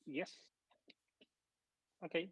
Yes. Okay.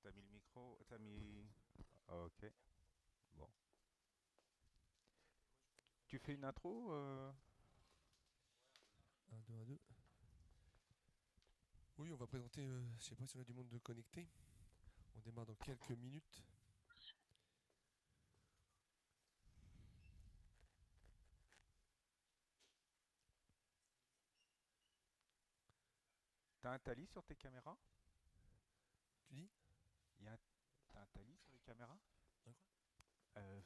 T'as mis le micro, t'as mis... Ok, bon. Tu fais une intro 1, 2, 1, 2. Oui, on va présenter, je sais pas si on a du monde de connecté. On démarre dans quelques minutes. T'as un tali sur tes caméras? Tu dis? Y a un... T'as un tali sur les caméras? Hein, quoi? Euh,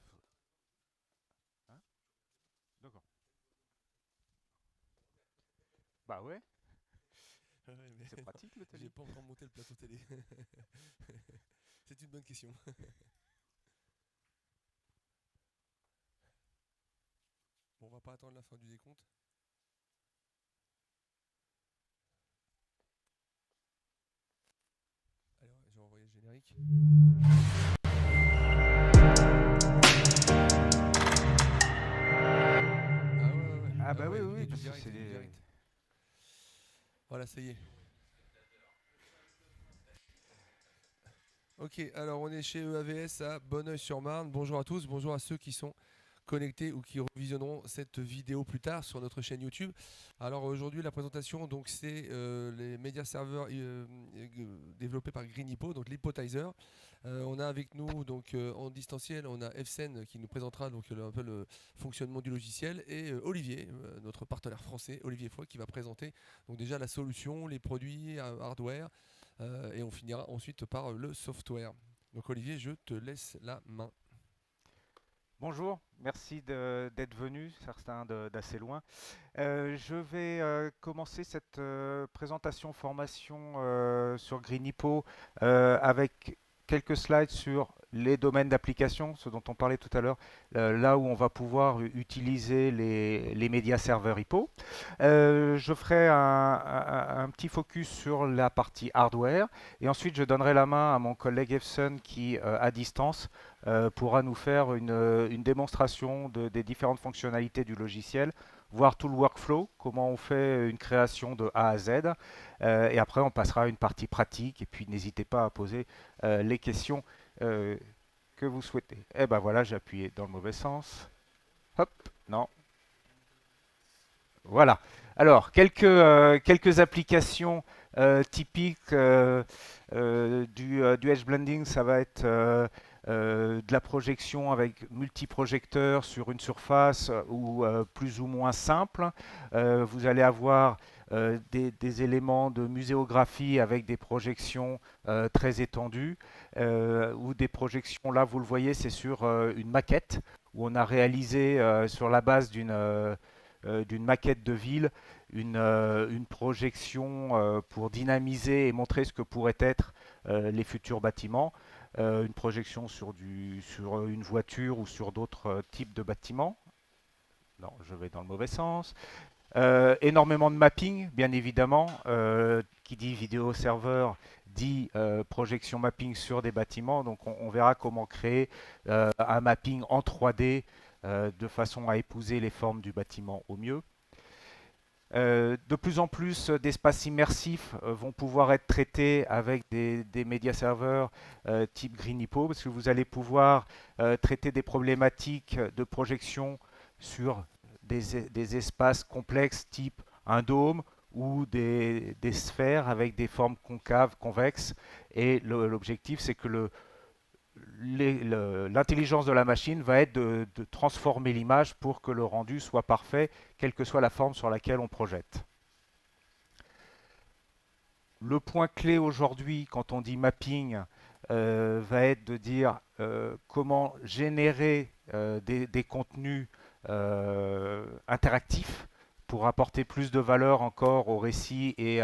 hein. D'accord. Bah ouais, Ah ouais, mais c'est non, pratique le j'ai tali. pas encore monté le plateau télé. C'est une bonne question. Bon, on va pas attendre la fin du décompte. Alors, je vais envoyer le générique. Ah ouais, ouais, ouais. Ah Ah bah oui, ouais, oui, il y oui, a du parce que direct, c'est il y a du des... direct. Voilà, ça y est. Ok, alors on est chez EAVS à Bonneuil-sur-Marne. Bonjour à tous, bonjour à ceux qui sont connectés ou qui revisionneront cette vidéo plus tard sur notre chaîne YouTube. Alors aujourd'hui la présentation donc c'est les médias serveurs développés par Green Hippo, donc l'Hippotizer. On a avec nous donc en distanciel, on a Efsen qui nous présentera donc un peu le fonctionnement du logiciel et Olivier, notre partenaire français, Olivier Foy, qui va présenter donc déjà la solution, les produits hardware et on finira ensuite par le software. Donc Olivier, je te laisse la main. Bonjour, merci d'être venu, certains d'assez loin. Je vais commencer cette présentation formation sur Greenhippo avec quelques slides sur les domaines d'application, ce dont on parlait tout à l'heure, là où on va pouvoir utiliser les médias serveurs Hippo. Je ferai un petit focus sur la partie hardware et ensuite je donnerai la main à mon collègue Efson qui, à distance, pourra nous faire une démonstration des différentes fonctionnalités du logiciel, voir tout le workflow, comment on fait une création de A à Z. Et après, on passera à une partie pratique. Et puis, n'hésitez pas à poser les questions euh, que vous souhaitez. Et ben voilà, j'ai appuyé dans le mauvais sens. Hop, non, voilà. Alors, quelques applications typiques du edge blending, ça va être de la projection avec multiprojecteurs sur une surface ou plus ou moins simple. Vous allez avoir des éléments de muséographie avec des projections très étendues ou des projections, là vous le voyez, c'est sur une maquette où on a réalisé sur la base d'une maquette de ville, une projection pour dynamiser et montrer ce que pourraient être les futurs bâtiments, une projection sur une voiture ou sur d'autres types de bâtiments. Non, je vais dans le mauvais sens. Énormément de mapping, bien évidemment. Qui dit vidéo serveur dit projection mapping sur des bâtiments. Donc on verra comment créer un mapping en 3D de façon à épouser les formes du bâtiment au mieux. De plus en plus d'espaces immersifs vont pouvoir être traités avec des médias serveurs type GreenHippo, parce que vous allez pouvoir traiter des problématiques de projection sur des espaces complexes type un dôme ou des sphères avec des formes concaves, convexes. Et l'objectif, c'est que l'intelligence de la machine va être de transformer l'image pour que le rendu soit parfait, quelle que soit la forme sur laquelle on projette. Le point clé aujourd'hui, quand on dit mapping, va être de dire comment générer des contenus interactifs pour apporter plus de valeur encore au récit et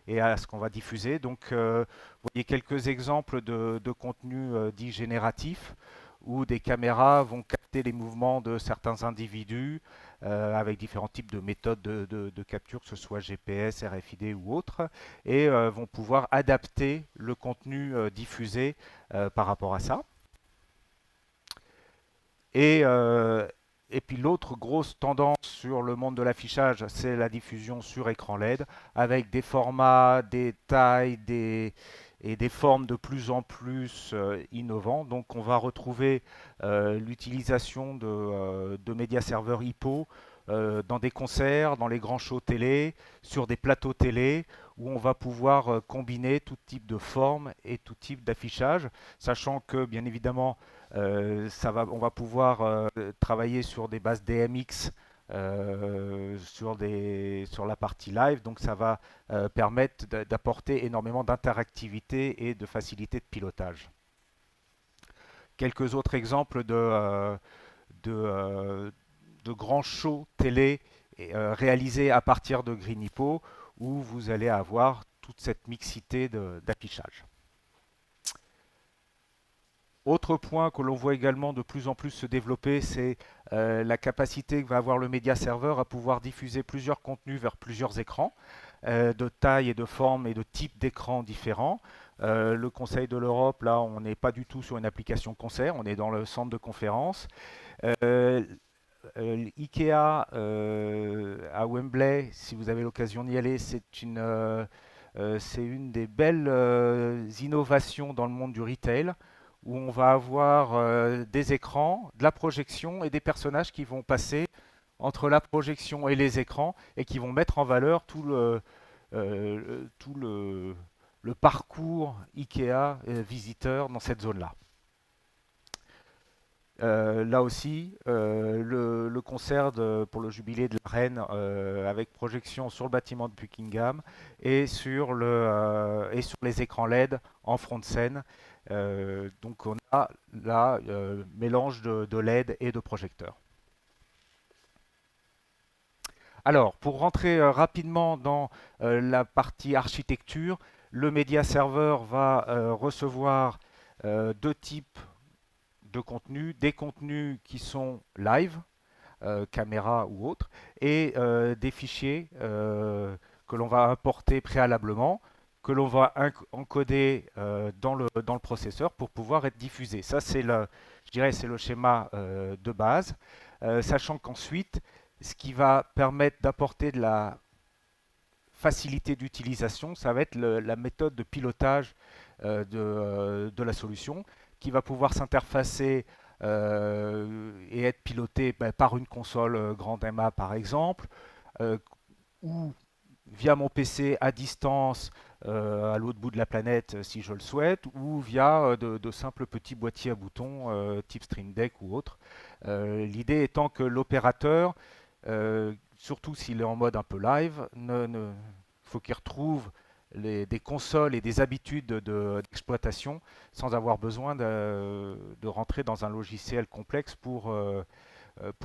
et à ce qu'on va diffuser. Donc, vous voyez quelques exemples de contenu dit génératif où des caméras vont capter les mouvements de certains individus avec différents types de méthodes de capture, que ce soit GPS, RFID ou autre, et vont pouvoir adapter le contenu diffusé par rapport à ça. Et, euh, et puis l'autre grosse tendance sur le monde de l'affichage, c'est la diffusion sur écran LED, avec des formats, des tailles, et des formes de plus en plus innovants. Donc on va retrouver l'utilisation de médias serveurs Hippo dans des concerts, dans les grands shows télé, sur des plateaux télé, où on va pouvoir combiner tout type de formes et tout type d'affichage, sachant que bien évidemment on va pouvoir travailler sur des bases DMX sur la partie live, donc ça va permettre d'apporter énormément d'interactivité et de facilité de pilotage. Quelques autres exemples de, euh, de grands shows télé réalisés à partir de Green Hippo, où vous allez avoir toute cette mixité d'affichage. Autre point que l'on voit également de plus en plus se développer, c'est la capacité que va avoir le média serveur à pouvoir diffuser plusieurs contenus vers plusieurs écrans, de taille et de forme et de type d'écran différents. Le Conseil de l'Europe, là, on n'est pas du tout sur une application concert, on est dans le centre de conférence. Euh, Ikea à Wembley, si vous avez l'occasion d'y aller, c'est une des belles innovations dans le monde du retail, où on va avoir des écrans, de la projection et des personnages qui vont passer entre la projection et les écrans et qui vont mettre en valeur tout le parcours Ikea visiteur dans cette zone-là. Là aussi, le concert pour le jubilé de la reine avec projection sur le bâtiment de Buckingham et sur les écrans LED en front de scène. Donc on a là mélange de LED et de projecteurs. Alors, pour rentrer rapidement dans la partie architecture, le média serveur va recevoir deux types de contenus, des contenus qui sont live, caméra ou autres, et des fichiers que l'on va importer préalablement, que l'on va encoder dans le processeur pour pouvoir être diffusé. Ça, je dirais, c'est le schéma de base, sachant qu'ensuite, ce qui va permettre d'apporter de la facilité d'utilisation, ça va être la méthode de pilotage de la solution, qui va pouvoir s'interfacer et être piloté par une console grande MA par exemple, ou via mon PC à distance à l'autre bout de la planète si je le souhaite, ou via de simples petits boîtiers à boutons type Stream Deck ou autre. L'idée étant que l'opérateur, surtout s'il est en mode un peu live, faut qu'il retrouve des consoles et des habitudes d'exploitation sans avoir besoin de rentrer dans un logiciel complexe pour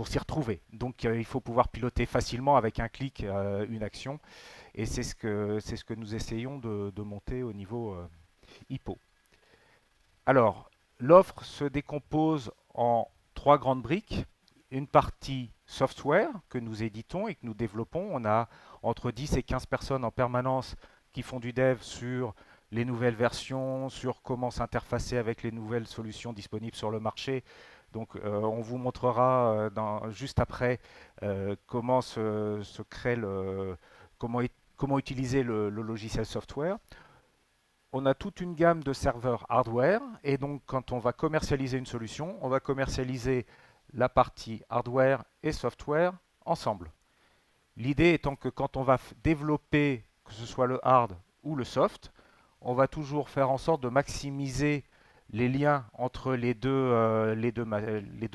s'y retrouver. Donc il faut pouvoir piloter facilement avec un clic une action, et c'est ce que nous essayons de monter au niveau Hippo. Alors, l'offre se décompose en trois grandes briques. Une partie software que nous éditons et que nous développons. On a entre 10 et 15 personnes en permanence qui font du dev sur les nouvelles versions, sur comment s'interfacer avec les nouvelles solutions disponibles sur le marché. Donc on vous montrera juste après comment se crée comment utiliser le logiciel software. On a toute une gamme de serveurs hardware, et donc quand on va commercialiser une solution, on va commercialiser la partie hardware et software ensemble. L'idée étant que quand on va développer, que ce soit le hard ou le soft, on va toujours faire en sorte de maximiser les liens entre les deux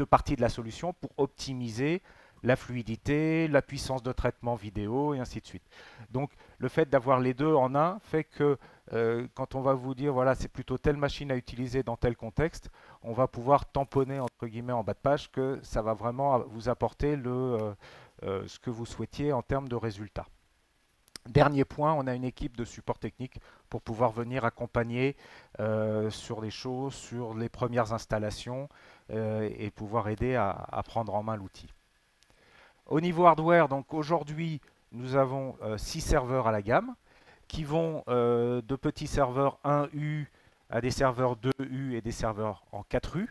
parties de la solution pour optimiser la fluidité, la puissance de traitement vidéo et ainsi de suite. Donc le fait d'avoir les deux en un fait que quand on va vous dire voilà c'est plutôt telle machine à utiliser dans tel contexte, on va pouvoir tamponner entre guillemets en bas de page que ça va vraiment vous apporter ce que vous souhaitiez en termes de résultats. Dernier point, on a une équipe de support technique pour pouvoir venir accompagner sur les choses, sur les premières installations et pouvoir aider à prendre en main l'outil. Au niveau hardware, donc aujourd'hui, nous avons 6 serveurs à la gamme qui vont de petits serveurs 1U à des serveurs 2U et des serveurs en 4U.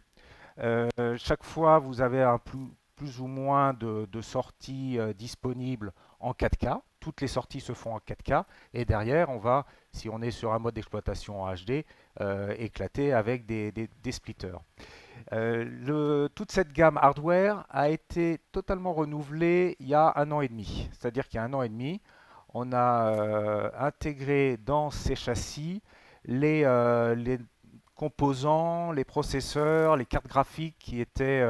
Chaque fois, vous avez plus ou moins de sorties disponibles en 4K. Toutes les sorties se font en 4K. Et derrière, on va, si on est sur un mode d'exploitation en HD, éclater avec des splitters. Toute cette gamme hardware a été totalement renouvelée il y a 1 an et demi. C'est-à-dire qu'il y a 1 an et demi, on a intégré dans ces châssis les composants, les processeurs, les cartes graphiques qui étaient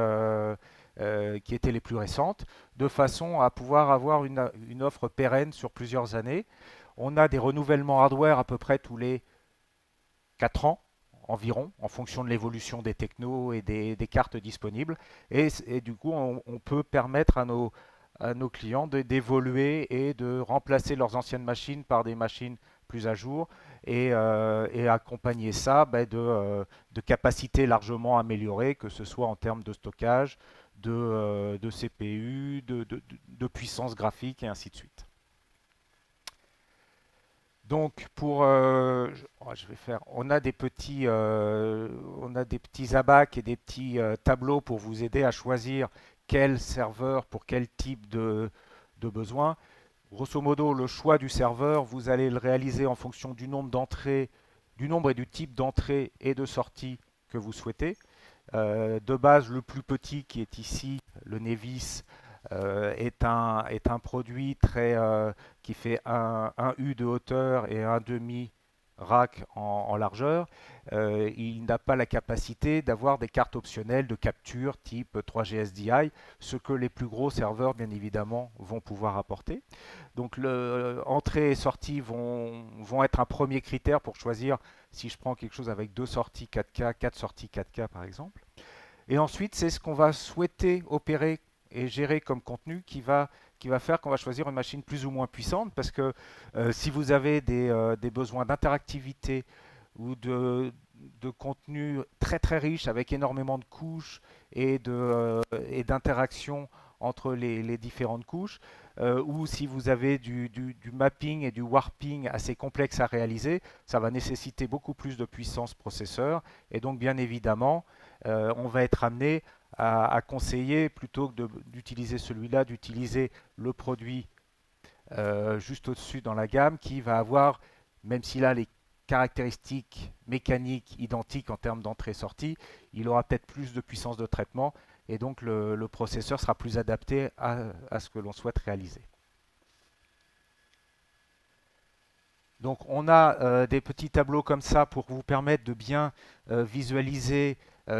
les plus récentes, de façon à pouvoir avoir une offre pérenne sur plusieurs années. On a des renouvellements hardware à peu près tous les 4 ans environ, en fonction de l'évolution des technos et des cartes disponibles. Et du coup, on peut permettre à nos clients d'évoluer et de remplacer leurs anciennes machines par des machines plus à jour et accompagner ça de capacités largement améliorées, que ce soit en termes de stockage, de CPU, de puissance graphique et ainsi de suite. Donc je vais faire, on a des petits abacs et des petits tableaux pour vous aider à choisir quel serveur pour quel type de besoin. Grosso modo, le choix du serveur, vous allez le réaliser en fonction du nombre d'entrées, du nombre et du type d'entrée et de sortie que vous souhaitez. De base, le plus petit qui est ici, le Nevis, est un produit qui fait un U de hauteur et un demi rack en largeur. Il n'a pas la capacité d'avoir des cartes optionnelles de capture type 3G SDI, ce que les plus gros serveurs, bien évidemment, vont pouvoir apporter. Donc, entrée et sortie vont être un premier critère pour choisir si je prends quelque chose avec 2 sorties 4K, 4 sorties 4K par exemple. Et ensuite, c'est ce qu'on va souhaiter opérer et gérer comme contenu qui va faire qu'on va choisir une machine plus ou moins puissante, parce que si vous avez des besoins d'interactivité ou de contenu très très riche avec énormément de couches et d'interactions entre les différentes couches, ou si vous avez du mapping et du warping assez complexe à réaliser, ça va nécessiter beaucoup plus de puissance processeur, et donc bien évidemment, on va être amené à conseiller, plutôt que d'utiliser celui-là, d'utiliser le produit juste au-dessus dans la gamme, qui va avoir, même s'il a les caractéristiques mécaniques identiques en termes d'entrée-sortie, il aura peut-être plus de puissance de traitement, et donc le processeur sera plus adapté à ce que l'on souhaite réaliser. Donc on a des petits tableaux comme ça pour vous permettre de bien visualiser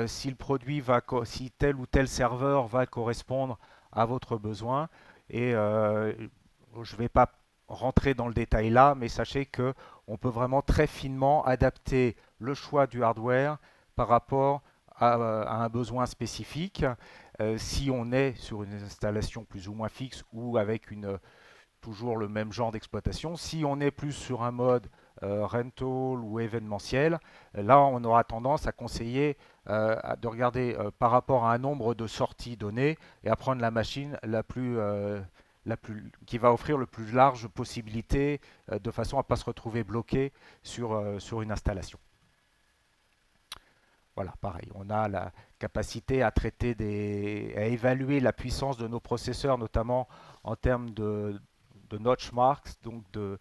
si le produit si tel ou tel serveur va correspondre à votre besoin. Et je ne vais pas rentrer dans le détail là, mais sachez que on peut vraiment très finement adapter le choix du hardware par rapport à un besoin spécifique. Si on est sur une installation plus ou moins fixe ou avec toujours le même genre d'exploitation. Si on est plus sur un mode rental ou événementiel, là on aura tendance à conseiller de regarder par rapport à un nombre de sorties données et à prendre la machine qui va offrir le plus large possibilité de façon à ne pas se retrouver bloqué sur une installation. Voilà, pareil, on a la capacité à à évaluer la puissance de nos processeurs, notamment en termes de notch marks, donc de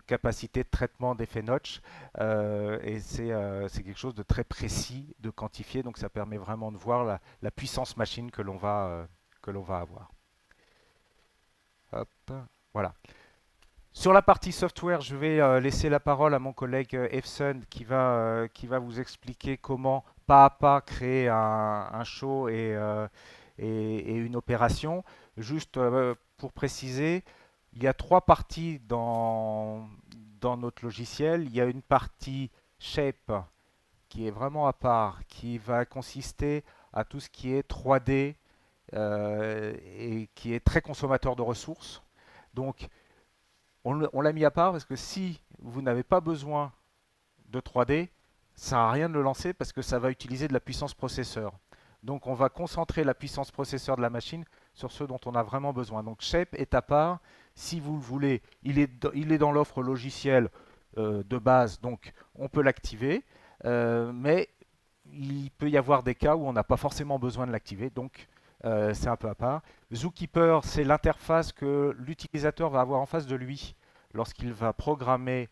capacité de traitement d'effet notch. Et c'est quelque chose de très précis, de quantifier, donc ça permet vraiment de voir la puissance machine que l'on va avoir. Hop, voilà. Sur la partie software, je vais laisser la parole à mon collègue Efson qui va vous expliquer comment pas à pas créer un show et une opération. Juste pour préciser, il y a 3 parties dans notre logiciel. Il y a une partie shape qui est vraiment à part, qui va consister à tout ce qui est 3D et qui est très consommateur de ressources. Donc, on l'a mis à part parce que si vous n'avez pas besoin de 3D, ça sert à rien de le lancer parce que ça va utiliser de la puissance processeur. Donc on va concentrer la puissance processeur de la machine sur ce dont on a vraiment besoin. Donc Shape est à part, si vous le voulez, il est dans l'offre logicielle de base, donc on peut l'activer, mais il peut y avoir des cas où on n'a pas forcément besoin de l'activer, donc c'est un peu à part. Zookeeper, c'est l'interface que l'utilisateur va avoir en face de lui lorsqu'il va programmer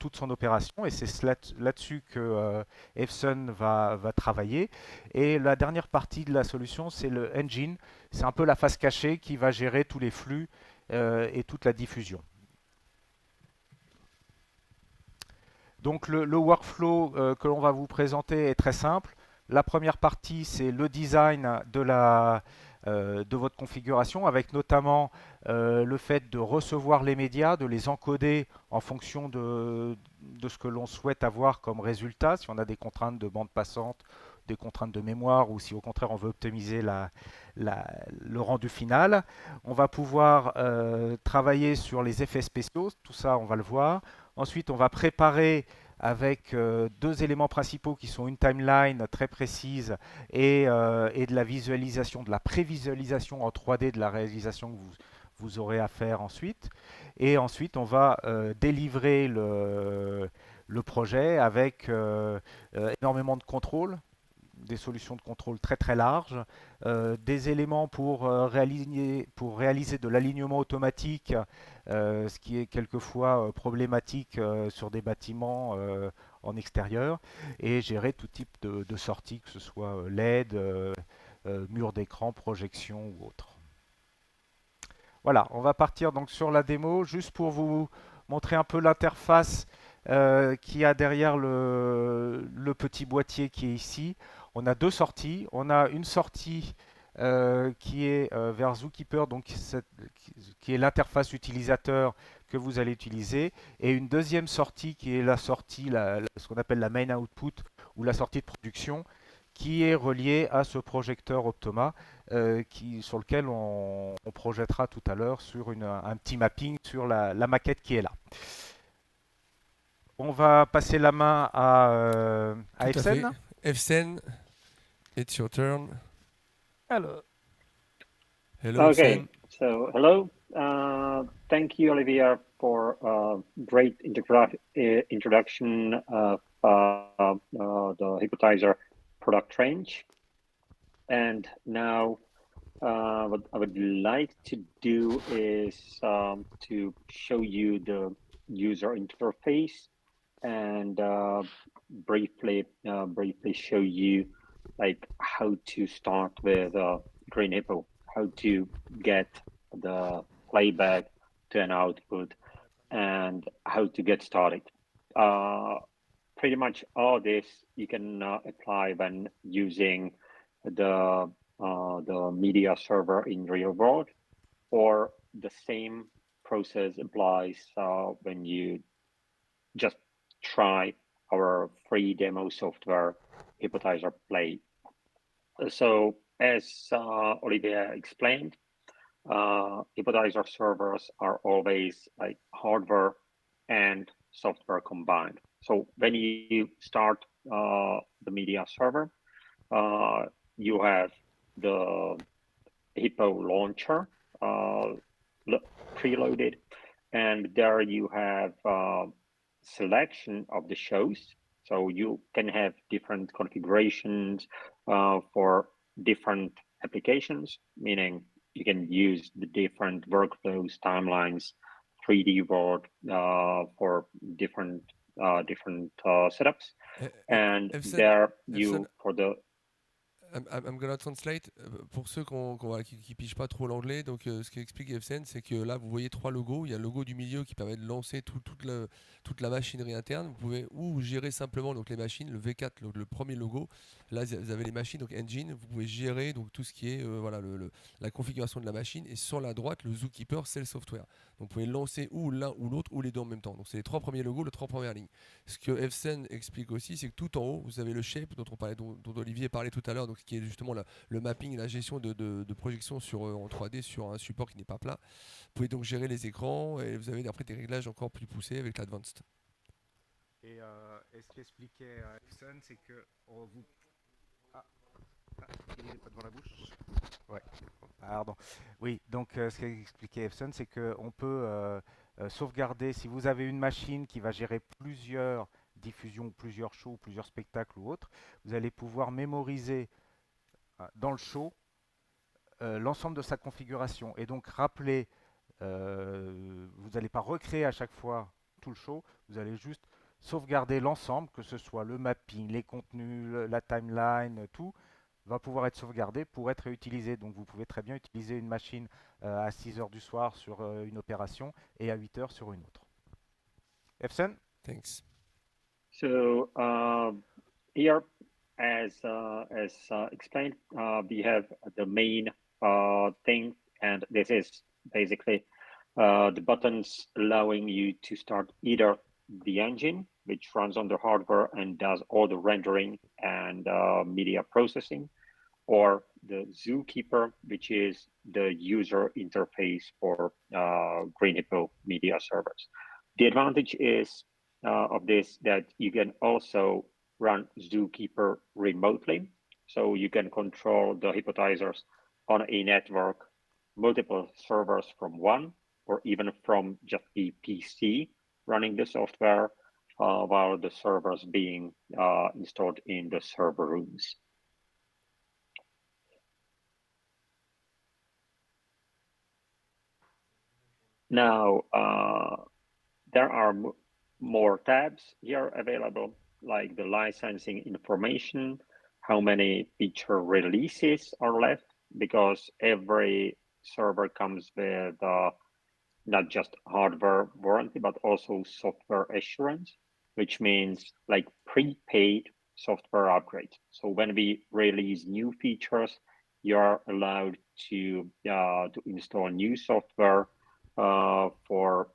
toute son opération, et c'est là-dessus que Epson va travailler. Et la dernière partie de la solution, c'est le engine. C'est un peu la face cachée qui va gérer tous les flux et toute la diffusion. Donc le workflow que l'on va vous présenter est très simple. La première partie, c'est le design de votre configuration, avec notamment le fait de recevoir les médias, de les encoder en fonction de ce que l'on souhaite avoir comme résultat, si on a des contraintes de bande passante, des contraintes de mémoire, ou si au contraire on veut optimiser le rendu final. On va pouvoir travailler sur les effets spéciaux, tout ça on va le voir. Ensuite, on va préparer avec deux éléments principaux qui sont une timeline très précise et de la visualisation, de la prévisualisation en 3D de la réalisation que vous aurez à faire ensuite. Et ensuite, on va délivrer le projet avec énormément de contrôle, des solutions de contrôle très très larges, des éléments pour réaliser de l'alignement automatique, ce qui est quelquefois problématique sur des bâtiments en extérieur, et gérer tout type de sorties, que ce soit LED, mur d'écran, projection ou autre. Voilà, on va partir donc sur la démo, juste pour vous montrer un peu l'interface qu'il y a derrière le petit boîtier qui est ici. On a deux sorties. On a une sortie qui est vers Zookeeper, donc qui est l'interface utilisateur que vous allez utiliser, et une deuxième sortie qui est la sortie, ce qu'on appelle la main output, ou la sortie de production, qui est reliée à ce projecteur Optoma, sur lequel on projettera tout à l'heure sur un petit mapping sur la maquette qui est là. On va passer la main à Tout à fait. Efsen. Efsen, it's your turn. Alors, Hello, Okay, Efsen. so hello. Thank you, Olivia, for a great introduction of the Hippotizer product range. And now, what I would like to do is to show you the user interface and briefly show you like how to start with Green Hippo, how to get the playback to an output, and how to get started. Pretty much all this you can apply when using the media server in real world, or the same process applies when you just try our free demo software, Hippotizer Play. So as Olivia explained, Hippotizer servers are always like hardware and software combined. So when you start the media server, you have the Hippo launcher preloaded, and there you have selection of the shows. So you can have different configurations for different applications, meaning you can use the different workflows, timelines, 3D world for different setups. And Efsen, there Efsen, you for the I'm gonna translate pour ceux qui pigent pas trop l'anglais. Donc, ce qu'explique Efsen, c'est que là, vous voyez trois logos. Il y a le logo du milieu qui permet de lancer toute la machinerie interne. Vous pouvez ou gérer simplement donc les machines, le V4, le premier logo. Là, vous avez les machines, donc engine. Vous pouvez gérer donc tout ce qui est voilà la configuration de la machine. Et sur la droite, le Zookeeper, c'est le software. Donc, vous pouvez lancer ou l'un ou l'autre ou les deux en même temps. Donc, c'est les trois premiers logos, les trois premières lignes. Ce que Efsen explique aussi, c'est que tout en haut, vous avez le shape dont Olivier parlait tout à l'heure. Donc, qui est justement le mapping et la gestion de projection en 3D sur un support qui n'est pas plat. Vous pouvez donc gérer les écrans et vous avez après des réglages encore plus poussés avec l'Advanced. Et ce qu'expliquait Epson, c'est que vous... Ah, il n'est pas devant la bouche. Ouais, pardon. Oui, donc ce qu'expliquait Epson, c'est qu'on peut sauvegarder, si vous avez une machine qui va gérer plusieurs diffusions, plusieurs shows, plusieurs spectacles ou autres, vous allez pouvoir mémoriser dans le show l'ensemble de sa configuration. Et donc rappeler, vous n'allez pas recréer à chaque fois tout le show, vous allez juste sauvegarder l'ensemble, que ce soit le mapping, les contenus, la timeline, tout va pouvoir être sauvegardé pour être réutilisé. Donc vous pouvez très bien utiliser une machine à 6 heures du soir sur une opération et à 8 heures sur une autre. Efson? Thanks. So here, as explained, we have the main thing, and this is basically the buttons allowing you to start either the engine, which runs on the hardware and does all the rendering and media processing, or the Zookeeper, which is the user interface for Green Hippo media servers. The advantage is of this that you can also run Zookeeper remotely. So you can control the Hippotizers on a network, multiple servers from one, or even from just a PC running the software while the servers being installed in the server rooms. Now, there are more tabs here available, like the licensing information, how many feature releases are left, because every server comes with not just hardware warranty, but also software assurance, which means like prepaid software upgrades. So when we release new features, you are allowed to install new software for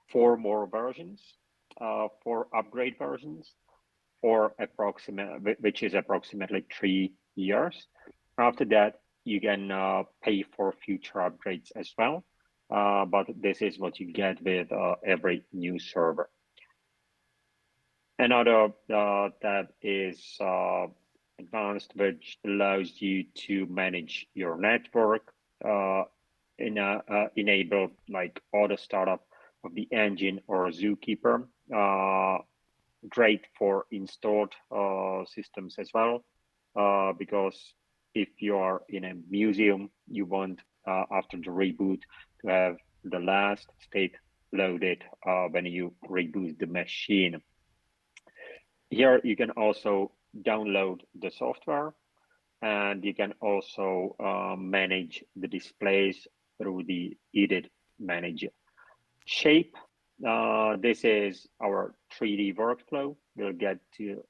4 more versions, 4 upgrade versions, for which is approximately 3 years. After that, you can pay for future upgrades as well, but this is what you get with every new server. Another tab is advanced, which allows you to manage your network, enable like auto startup of the engine or Zookeeper. Great for installed systems as well, because if you are in a museum, you want after the reboot to have the last state loaded when you reboot the machine. Here you can also download the software, and you can also manage the displays through the Edit Manager. Shape, this is our 3D workflow. We'll get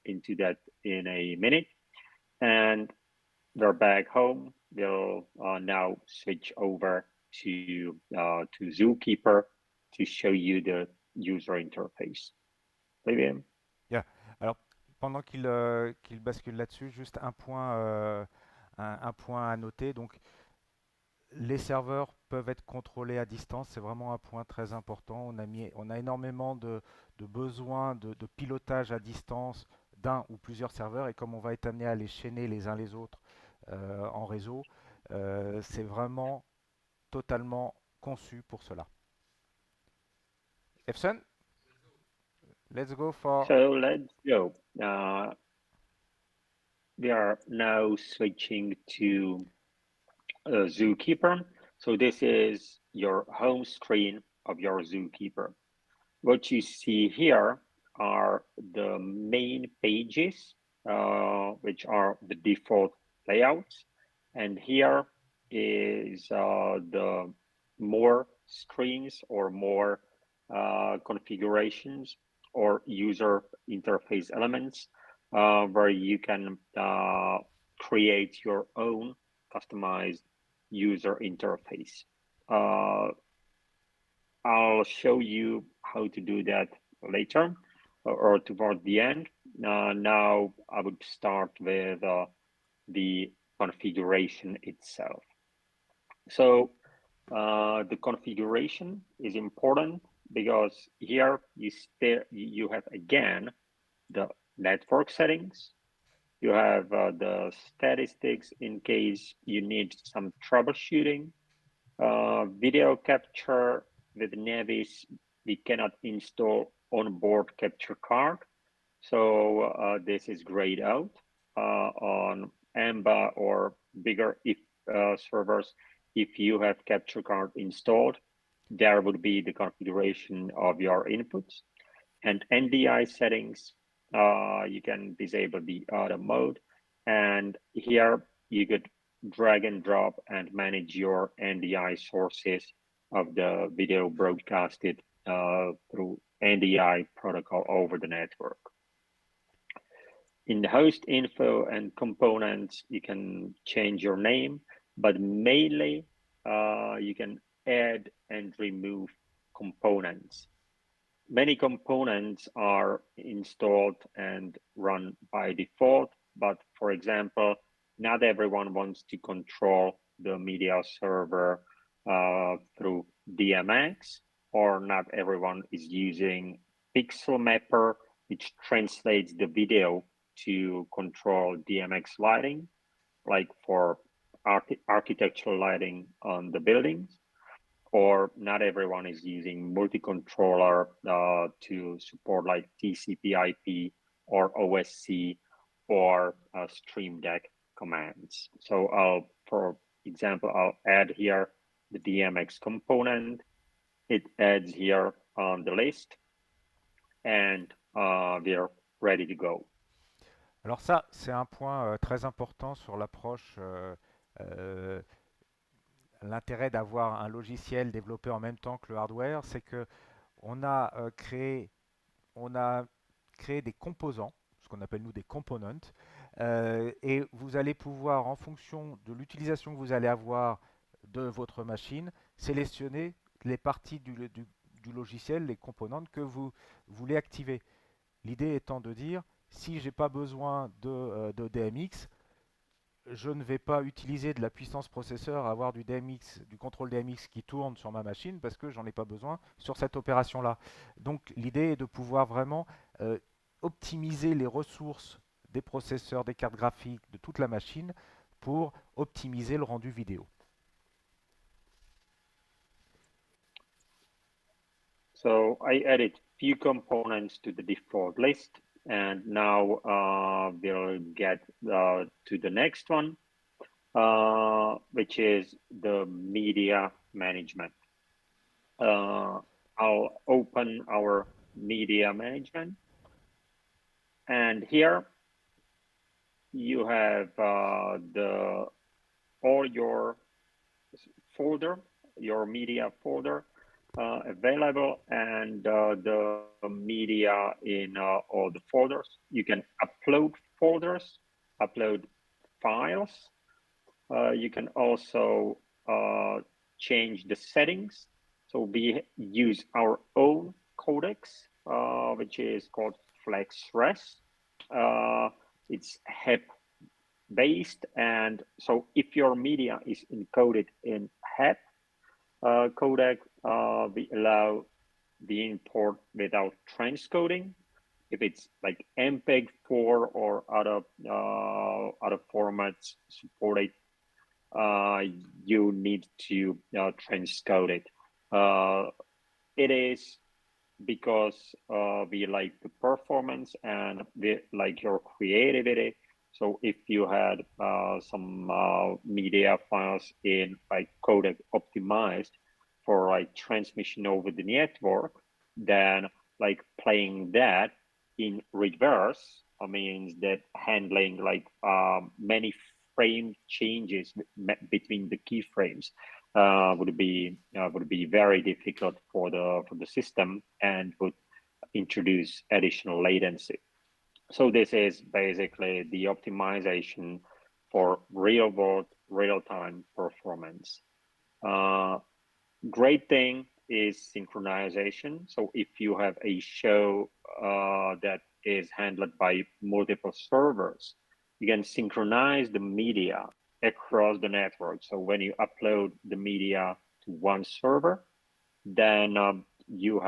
into that in a minute. And we're back home. We'll now switch over to Zookeeper to show you the user interface. Olivier? Yeah. Alors, pendant qu'il bascule là-dessus, juste un point à noter. Donc, les serveurs peuvent être contrôlés à distance, c'est vraiment un point très important. On a énormément de besoins de pilotage à distance d'un ou plusieurs serveurs, et comme on va être amené à les chaîner les uns les autres en réseau, c'est vraiment totalement conçu pour cela. Efson, let's go for... So let's go. We are now switching to Zookeeper. So this is your home screen of your Zookeeper. What you see here are the main pages, which are the default layouts. And here is the more screens or more configurations or user interface elements where you can create your own customized user interface. I'll show you how to do that later or toward the end. Now I would start with the configuration itself. So the configuration is important because here you have again the network settings. You have the statistics in case you need some troubleshooting. Video capture with Navis, we cannot install onboard capture card. So this is grayed out on AMBA or bigger servers. If you have capture card installed, there would be the configuration of your inputs. And NDI settings, you can disable the auto mode. And here you could drag and drop and manage your NDI sources of the video broadcasted through NDI protocol over the network. In the host info and components, you can change your name, but mainly you can add and remove components. Many components are installed and run by default, but for example, not everyone wants to control the media server through DMX, or not everyone is using Pixel Mapper, which translates the video to control DMX lighting, like for architectural lighting on the buildings. Or not everyone is using multi-controller to support like TCP/IP or OSC or Stream Deck commands. So for example, I'll add here the DMX component. It adds here on the list, and we're ready to go. Alors ça, c'est un point très important sur l'approche, euh, l'intérêt d'avoir un logiciel développé en même temps que le hardware, c'est que on a, euh, créé, on a créé des composants, ce qu'on appelle nous des components, et vous allez pouvoir, en fonction de l'utilisation que vous allez avoir de votre machine, sélectionner les parties du logiciel, les components que vous voulez activer. L'idée étant de dire, si j'ai pas besoin de DMX, je ne vais pas utiliser de la puissance processeur, avoir du DMX, du contrôle DMX qui tourne sur ma machine parce que j'en ai pas besoin sur cette opération-là. Donc l'idée est de pouvoir vraiment optimiser les ressources des processeurs, des cartes graphiques, de toute la machine pour optimiser le rendu vidéo. So I added few components to the default list, and now we'll get to the next one, which is the media management. I'll open our media management, and here you have all your folder, your media folder available, and the media in all the folders. You can upload folders, upload files. You can also change the settings. So we use our own codecs, which is called FlexRes. It's HEP based, and so if your media is encoded in HEP codec, we allow the import without transcoding. If it's like MPEG-4 or other formats supported, you need to transcode it. It is because we like the performance and we like your creativity. So if you had some media files in like codec optimized for like transmission over the network, then like playing that in reverse means that handling like many frame changes between the keyframes would be very difficult for the system and would introduce additional latency. So this is basically the optimization for real-world, real-time performance. Great thing is synchronization. So if you have a show that is handled by multiple servers, you can synchronize the media across the network. So when you upload the media to one server, then you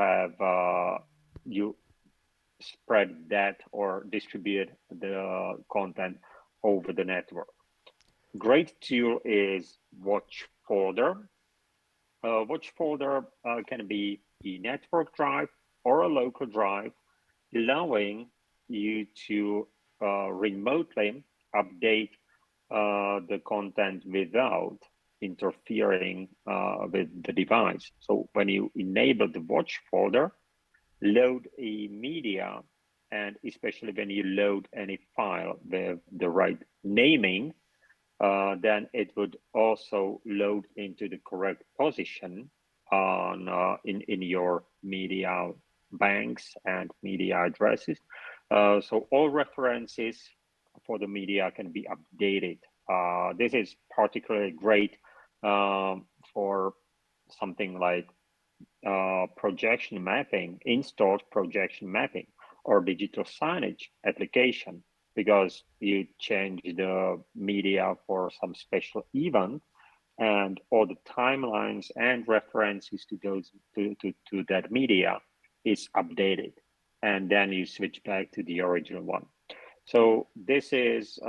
spread that or distribute the content over the network. Great tool is Watch Folder. Watch Folder can be a network drive or a local drive, allowing you to remotely update the content without interfering with the device. So when you enable the Watch Folder, load a media, and especially when you load any file with the right naming, then it would also load into the correct position on in your media banks and media addresses. So all references for the media can be updated. This is particularly great for something like projection mapping, in-store projection mapping, or digital signage application, because you change the media for some special event, and all the timelines and references to those to that media is updated, and then you switch back to the original one. So this is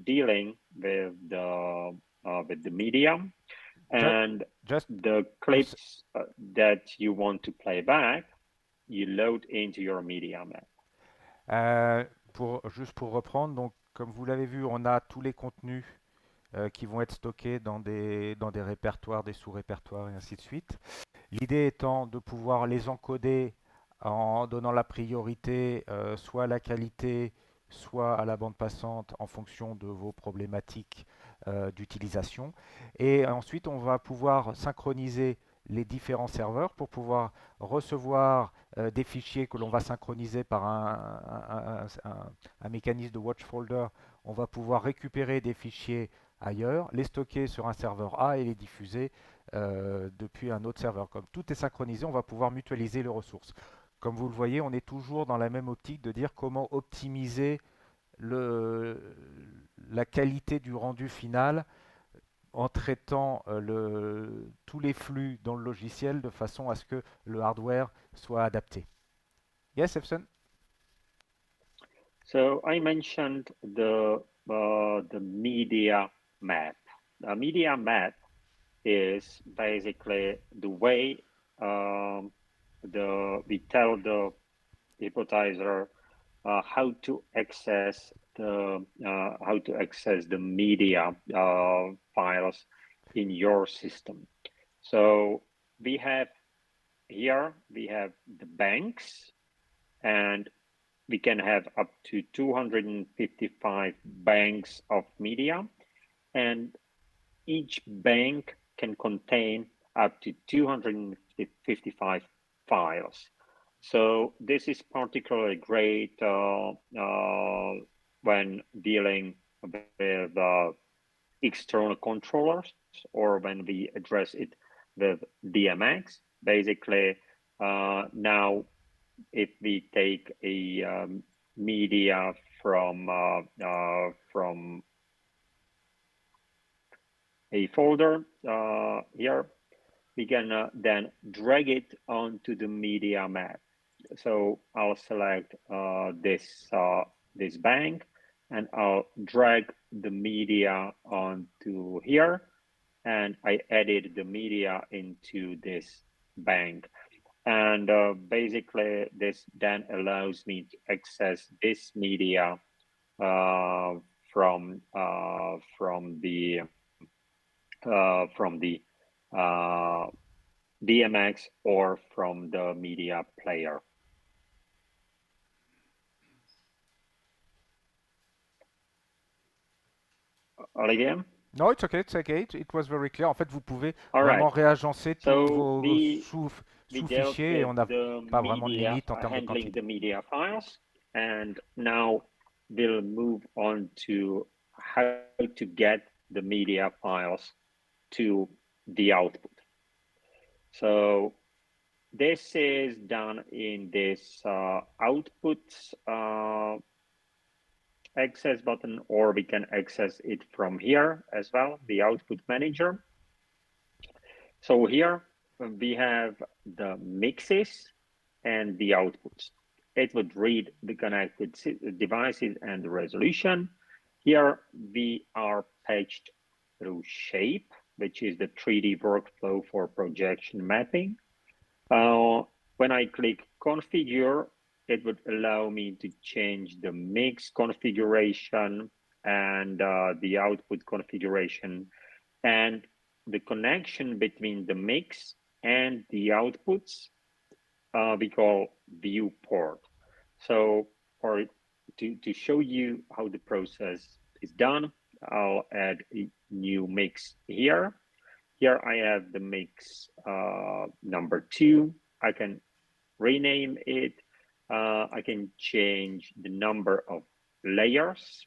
dealing with the media. And just the clips that you want to play back, you load into your media map. juste pour reprendre, donc comme vous l'avez vu, on a tous les contenus qui vont être stockés dans des répertoires, des sous-répertoires et ainsi de suite. L'idée étant de pouvoir les encoder en donnant la priorité soit à la qualité, soit à la bande passante en fonction de vos problématiques d'utilisation. Et ensuite, on va pouvoir synchroniser les différents serveurs pour pouvoir recevoir des fichiers que l'on va synchroniser par un mécanisme de watch folder. On va pouvoir récupérer des fichiers ailleurs, les stocker sur un serveur A et les diffuser depuis un autre serveur. Comme tout est synchronisé, on va pouvoir mutualiser les ressources. Comme vous le voyez, on est toujours dans la même optique de dire comment optimiser la qualité du rendu final en traitant tous les flux dans le logiciel de façon à ce que le hardware soit adapté. Yes, Efson? So I mentioned the media map. The media map is basically the way we tell the Hippotizer how to access the media files in your system. So we have the banks, and we can have up to 255 banks of media, and each bank can contain up to 255 files. So this is particularly great when dealing with external controllers, or when we address it with DMX. Basically, now if we take a media from a folder here, we can then drag it onto the media map. So I'll select this bank, and I'll drag the media onto here, and I added the media into this bank. And basically, this then allows me to access this media from the DMX or from the media player. Olivier? No, it's okay, it was very clear. En fait, vous pouvez vraiment réagencer tous vos sous-fichiers et on n'a pas vraiment de limite en termes de quantité. The media files, and now we'll move on to how to get the media files to the output. So this is done in this outputs access button, or we can access it from here as well, the output manager. So here we have the mixes and the outputs. It would read the connected devices and the resolution. Here we are patched through shape, which is the 3D workflow for projection mapping. When I click configure, it would allow me to change the mix configuration and the output configuration, and the connection between the mix and the outputs we call viewport. So to show you how the process is done, I'll add a new mix here. Here I have the mix number 2. I can rename it. I can change the number of layers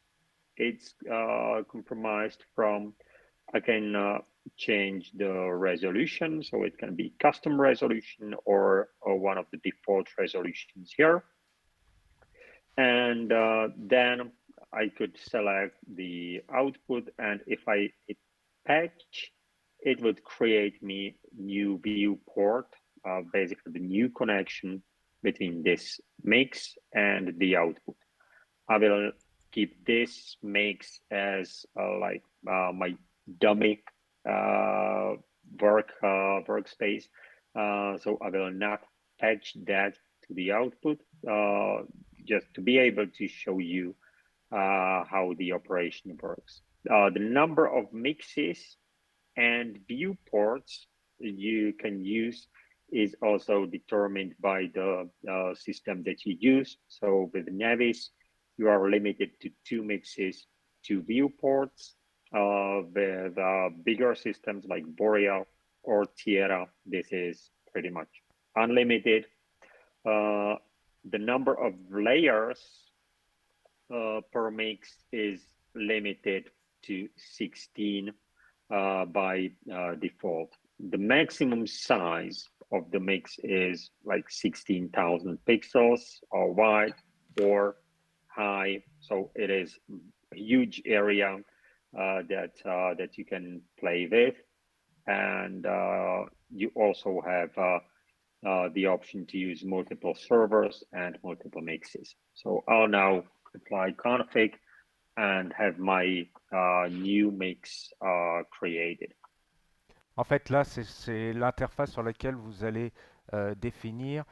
it's compromised from. I can change the resolution, so it can be custom resolution or one of the default resolutions here. And then I could select the output, and if I hit patch, it would create me new viewport, basically the new connection between this mix and the output. I will keep this mix as like my dummy workspace. So I will not patch that to the output, just to be able to show you how the operation works. The number of mixes and viewports you can use is also determined by the system that you use. So with Navis, you are limited to 2 mixes, 2 viewports. With bigger systems like Boreal or Tierra, this is pretty much unlimited. The number of layers per mix is limited to 16 by default. The maximum size of the mix is like 16,000 pixels, or wide or high. So it is a huge area that you can play with, and you also have the option to use multiple servers and multiple mixes. So I'll now apply config and have my new mix created. En fait, là, c'est l'interface sur laquelle vous allez définir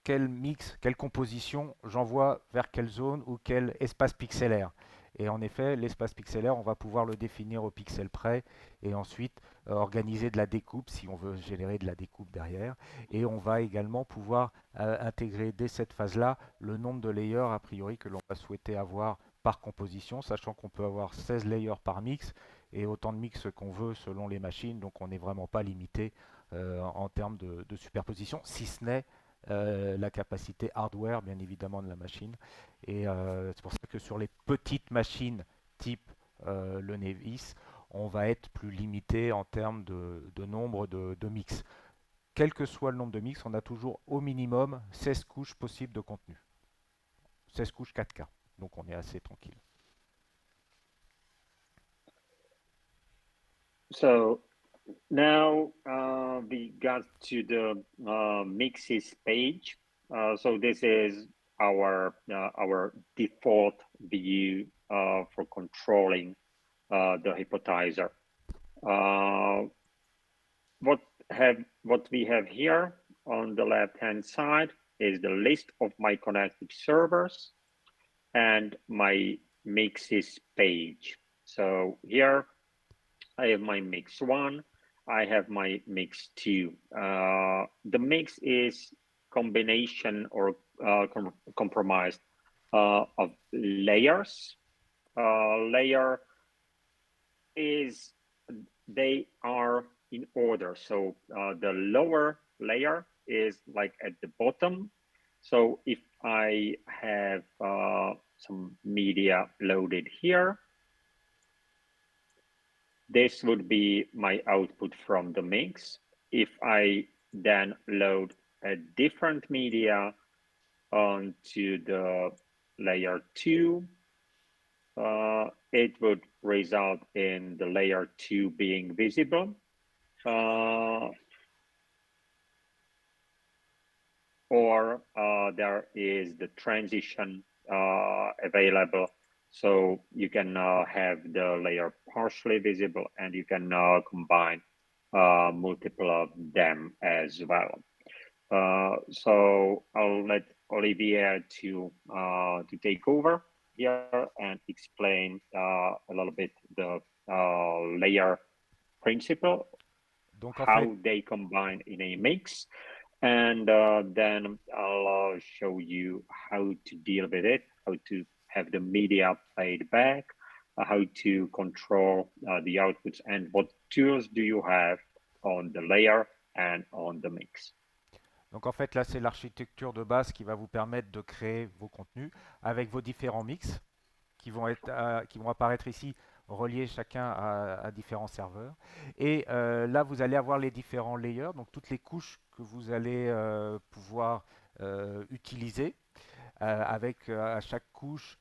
quel mix, quelle composition j'envoie vers quelle zone ou quel espace pixelaire. Et en effet, l'espace pixelaire, on va pouvoir le définir au pixel près et ensuite organiser de la découpe si on veut générer de la découpe derrière. Et on va également pouvoir intégrer dès cette phase-là le nombre de layers a priori que l'on va souhaiter avoir par composition, sachant qu'on peut avoir 16 layers par mix et autant de mix qu'on veut selon les machines. Donc on n'est vraiment pas limité en termes de superposition, si ce n'est la capacité hardware, bien évidemment, de la machine. Et c'est pour ça que sur les petites machines type le Navis, on va être plus limité en termes de nombre de mix. Quel que soit le nombre de mix, on a toujours au minimum 16 couches possibles de contenu. 16 couches 4K. Donc on est assez tranquille. So now we got to the mixes page. So this is our default view for controlling the Hippotizer. What we have here on the left-hand side is the list of my connected servers and my mixes page. So here I have my mix 1, I have my mix 2. The mix is combination or compromised of layers. Layer is, they are in order. So the lower layer is like at the bottom. So if I have some media loaded here, this would be my output from the mix. If I then load a different media onto the layer 2, it would result in the layer 2 being visible. Or there is the transition available. So you can have the layer partially visible, and you can combine multiple of them as well. So I'll let Olivier to take over here and explain a little bit the layer principle, Donc, how they combine in a mix. And then I'll show you how to deal with it, how to have the media played back, how to control the outputs, and what tools do you have on the layer and on the mix. Donc en fait là c'est l'architecture de base qui va vous permettre de créer vos contenus avec vos différents mix qui vont apparaître ici reliés chacun à différents serveurs. Et là vous allez avoir les différents layers, donc toutes les couches que vous allez pouvoir utiliser avec à chaque couche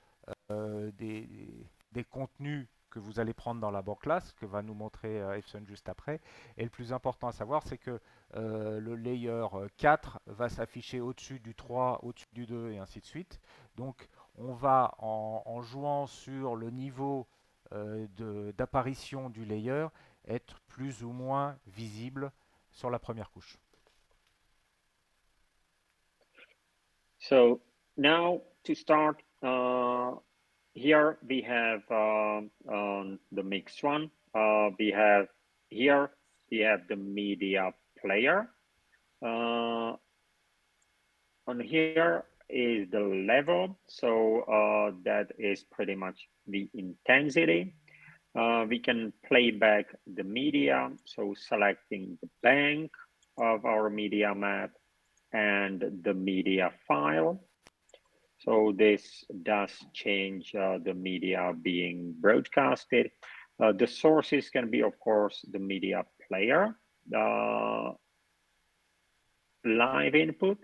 des contenus que vous allez prendre dans la banque classe, que va nous montrer Efson juste après. Et le plus important à savoir, c'est que le layer 4 va s'afficher au-dessus du 3, au-dessus du 2 et ainsi de suite. Donc on va, en jouant sur le niveau d'apparition du layer, être plus ou moins visible sur la première couche. So now to start, here we have on the mix one, we have the media player. On here is the level, so that is pretty much the intensity. We can play back the media, so selecting the bank of our media map and the media file. So this does change the media being broadcasted. The sources can be, of course, the media player, live input.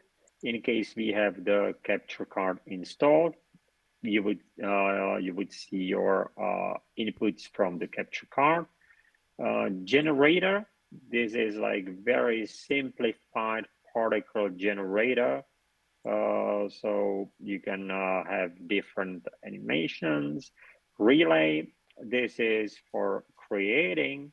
In case we have the capture card installed, you would see your inputs from the capture card. Generator, this is like very simplified particle generator. So you can have different animations. Relay, this is for creating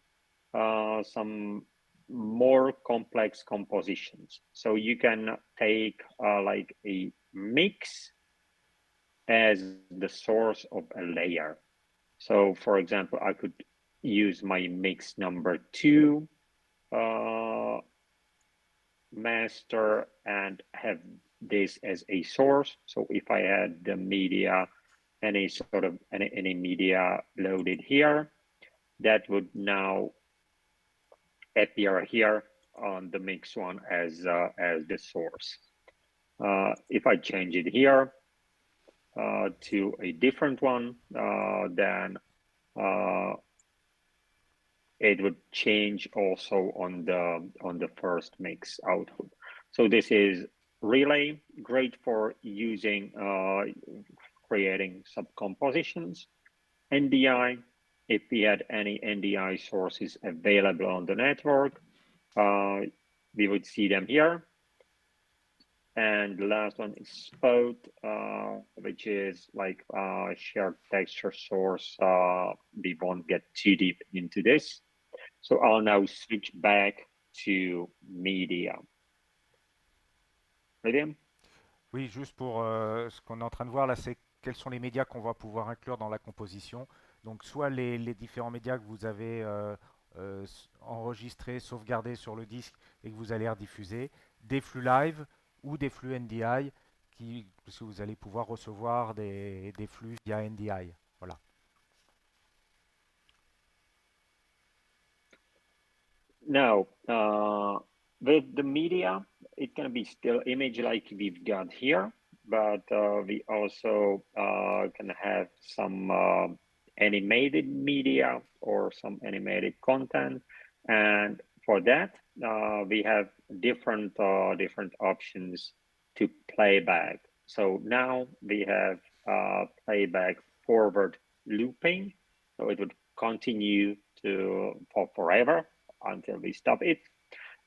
some more complex compositions. So you can take like a mix as the source of a layer. So for example, I could use my mix number 2 master and have this as a source. So if I had the media, any media loaded here, that would now appear here on the mix one as the source. If I change it here to a different one, then it would change also on the first mix output. So this is relay, great for using creating subcompositions. NDI, if we had any NDI sources available on the network, we would see them here. And the last one is spot, which is like shared texture source. We won't get too deep into this. So I'll now switch back to media. William? Oui, juste pour ce qu'on est en train de voir là, c'est quels sont les médias qu'on va pouvoir inclure dans la composition. Donc soit les différents médias que vous avez enregistrés, sauvegardés sur le disque et que vous allez rediffuser, des flux live ou des flux NDI, parce que vous allez pouvoir recevoir des flux via NDI. Voilà. Now, with the media, it can be still image like we've got here, but we also can have some animated media or some animated content. And for that, we have different options to play back. So now we have playback forward looping. So it would continue for forever until we stop it.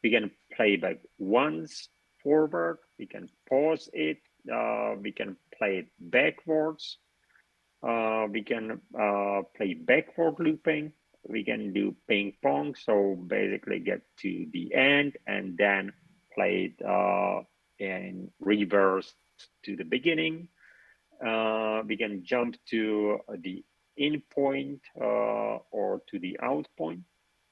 We can play back once forward. We can pause it. We can play it backwards. We can play backward looping. We can do ping pong. So basically get to the end and then play it in reverse to the beginning. We can jump to the in point or to the out point.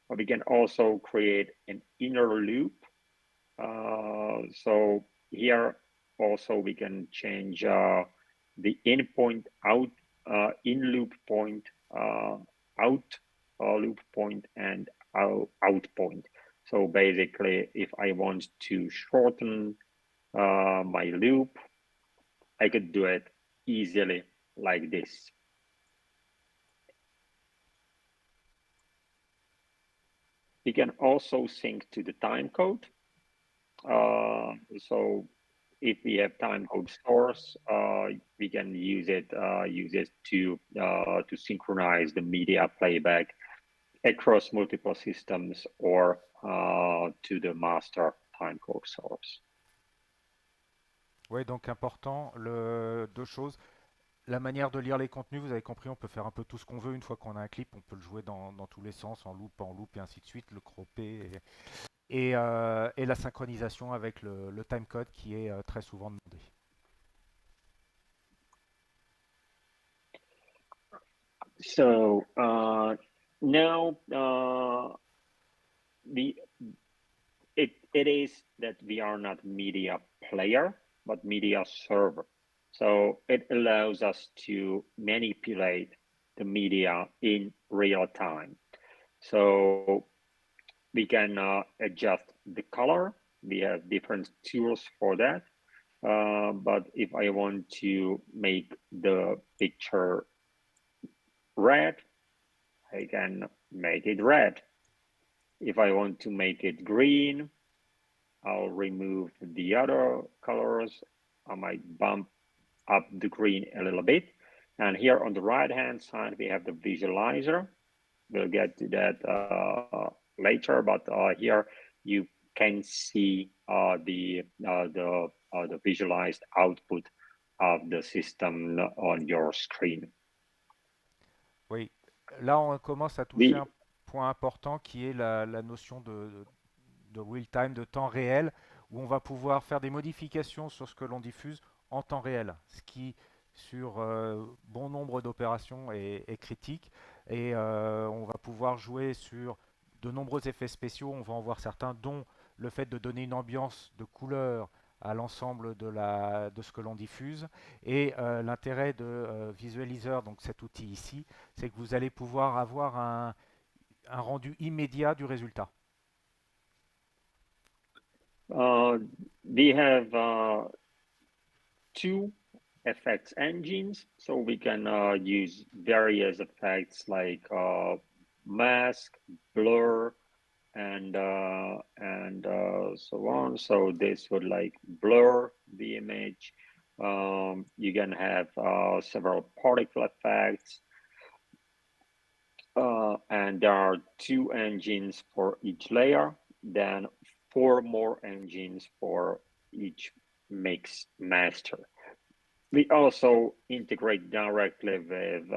We can also create an inner loop. So here also we can change the in point, out, in loop point, out loop point, and out point. So basically, if I want to shorten my loop, I could do it easily like this. We can also sync to the timecode. So if we have timecode source, we can use it to synchronize the media playback across multiple systems or to the master timecode source. Oui, donc important, deux choses. La manière de lire les contenus, vous avez compris, on peut faire un peu tout ce qu'on veut. Une fois qu'on a un clip, on peut le jouer dans tous les sens, en loop et ainsi de suite, le cropper. Et la synchronisation avec le timecode qui est très souvent demandé. So now it is that we are not media player, but media server. So it allows us to manipulate the media in real time. So we can adjust the color. We have different tools for that. But if I want to make the picture red, I can make it red. If I want to make it green, I'll remove the other colors. I might bump up the green a little bit. And here on the right-hand side, we have the visualizer. We'll get to that later, but here you can see the visualized output of the system on your screen. Oui, là on commence à toucher un point important qui est la notion de real-time, de temps réel, où on va pouvoir faire des modifications sur ce que l'on diffuse en temps réel, ce qui sur bon nombre d'opérations est critique. Et on va pouvoir jouer sur de nombreux effets spéciaux, on va en voir certains, dont le fait de donner une ambiance de couleur à l'ensemble de ce que l'on diffuse. Et l'intérêt de Visualizer, donc cet outil ici, c'est que vous allez pouvoir avoir un rendu immédiat du résultat. We have two effects engines, so we can use various effects like mask, blur, and so on. So this would like blur the image. You can have several particle effects, and there are two engines for each layer, then 4 more engines for each mix master. We also integrate directly with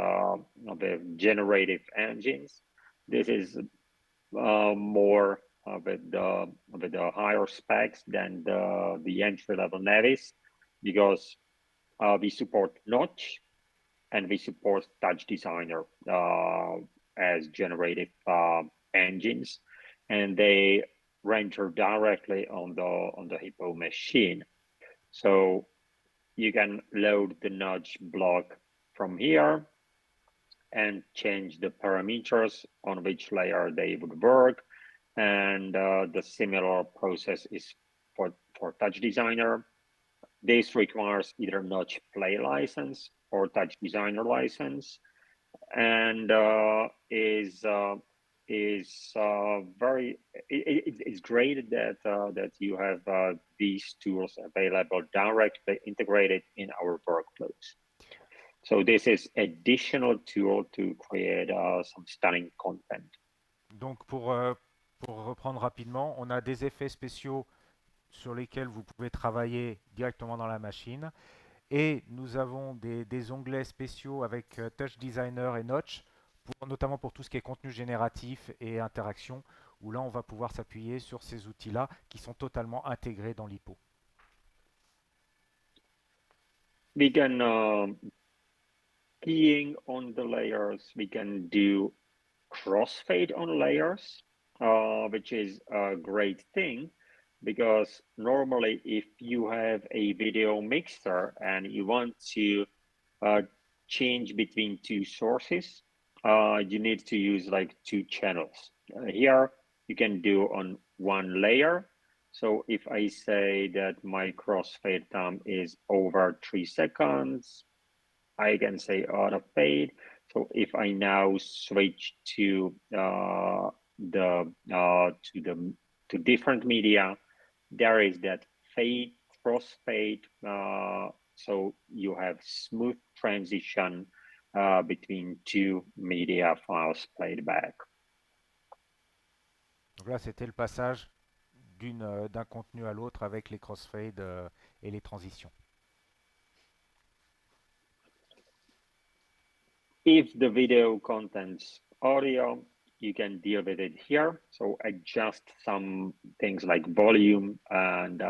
generative engines. This is more with the higher specs than the entry-level Navis, because we support Notch and we support Touch Designer as generative engines, and they render directly on the Hippo machine. So you can load the nudge block from here and change the parameters on which layer they would work. And the similar process is for Touch Designer. This requires either Notch Play license or Touch Designer license, and it's great that you have these tools available directly integrated in our workflows. So this is additional tool to create some stunning content. Donc pour reprendre rapidement, on a des effets spéciaux sur lesquels vous pouvez travailler directement dans la machine. Et nous avons des onglets spéciaux avec Touch Designer et Notch, notamment pour tout ce qui est contenu génératif et interaction, où là on va pouvoir s'appuyer sur ces outils-là qui sont totalement intégrés dans l'Hippo. We can keying on the layers, we can do crossfade on layers, which is a great thing because normally if you have a video mixer and you want to change between two sources, you need to use like two channels. Here you can do on one layer. So if I say that my crossfade time is over 3 seconds, I can say auto fade. So if I now switch to different media, there is that fade, crossfade. So you have smooth transition between two media files played back. Donc là, c'était le passage d'un contenu à l'autre avec les crossfades et les transitions. If the video contains audio, you can deal with it here. So adjust some things like volume and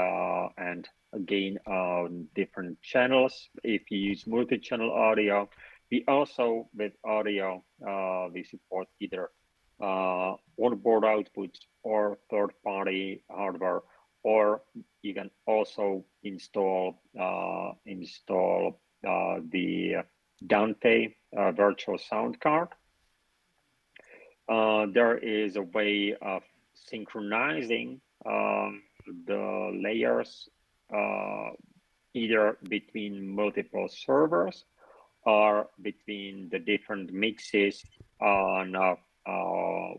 gain on different channels. If you use multi-channel audio, we also with audio we support either onboard outputs or third-party hardware, or you can also install the Dante virtual sound card. There is a way of synchronizing the layers either between multiple servers or between the different mixes on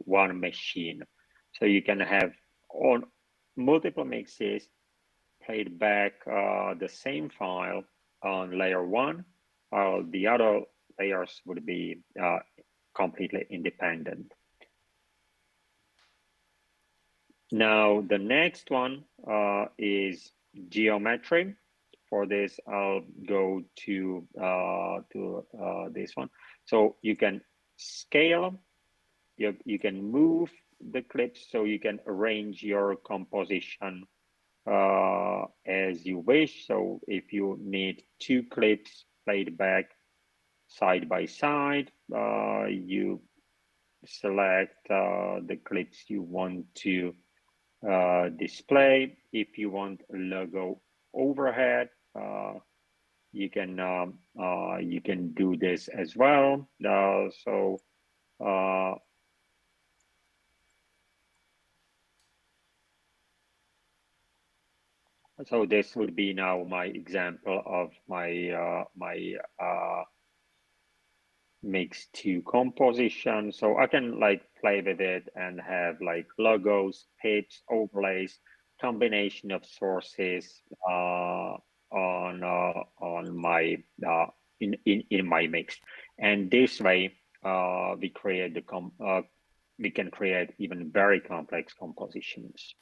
one machine. So you can have on multiple mixes played back the same file on layer one, while the other layers would be completely independent. Now, the next one is geometry. For this, I'll go to this one. So you can scale, you can move the clips, so you can arrange your composition as you wish. So if you need two clips played back side by side, you select the clips you want to display. If you want a logo overhead, you can do this as well. So this would be now my example of my mix to composition. So I can like play with it and have like logos, pips, overlays, combination of sources on my in my mix. And this way we can create even very complex compositions.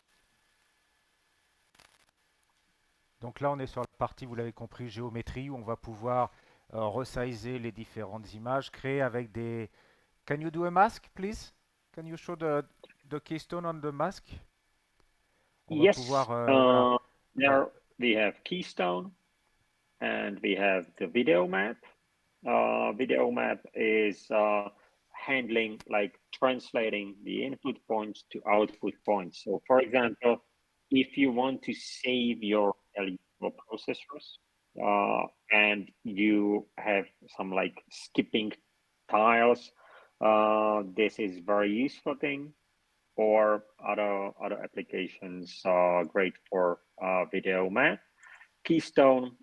Donc là, on est sur la partie, vous l'avez compris, géométrie, où on va pouvoir resizer les différentes images, créer avec des... Can you do a mask, please? Can you show the keystone on the mask? On yes, voilà. There we have keystone and we have the video map. Video map is handling, like translating the input points to output points. So for example, if you want to save your LUO processors and you have some like skipping tiles, this is very useful thing. Or other applications are great for video map. Keystone,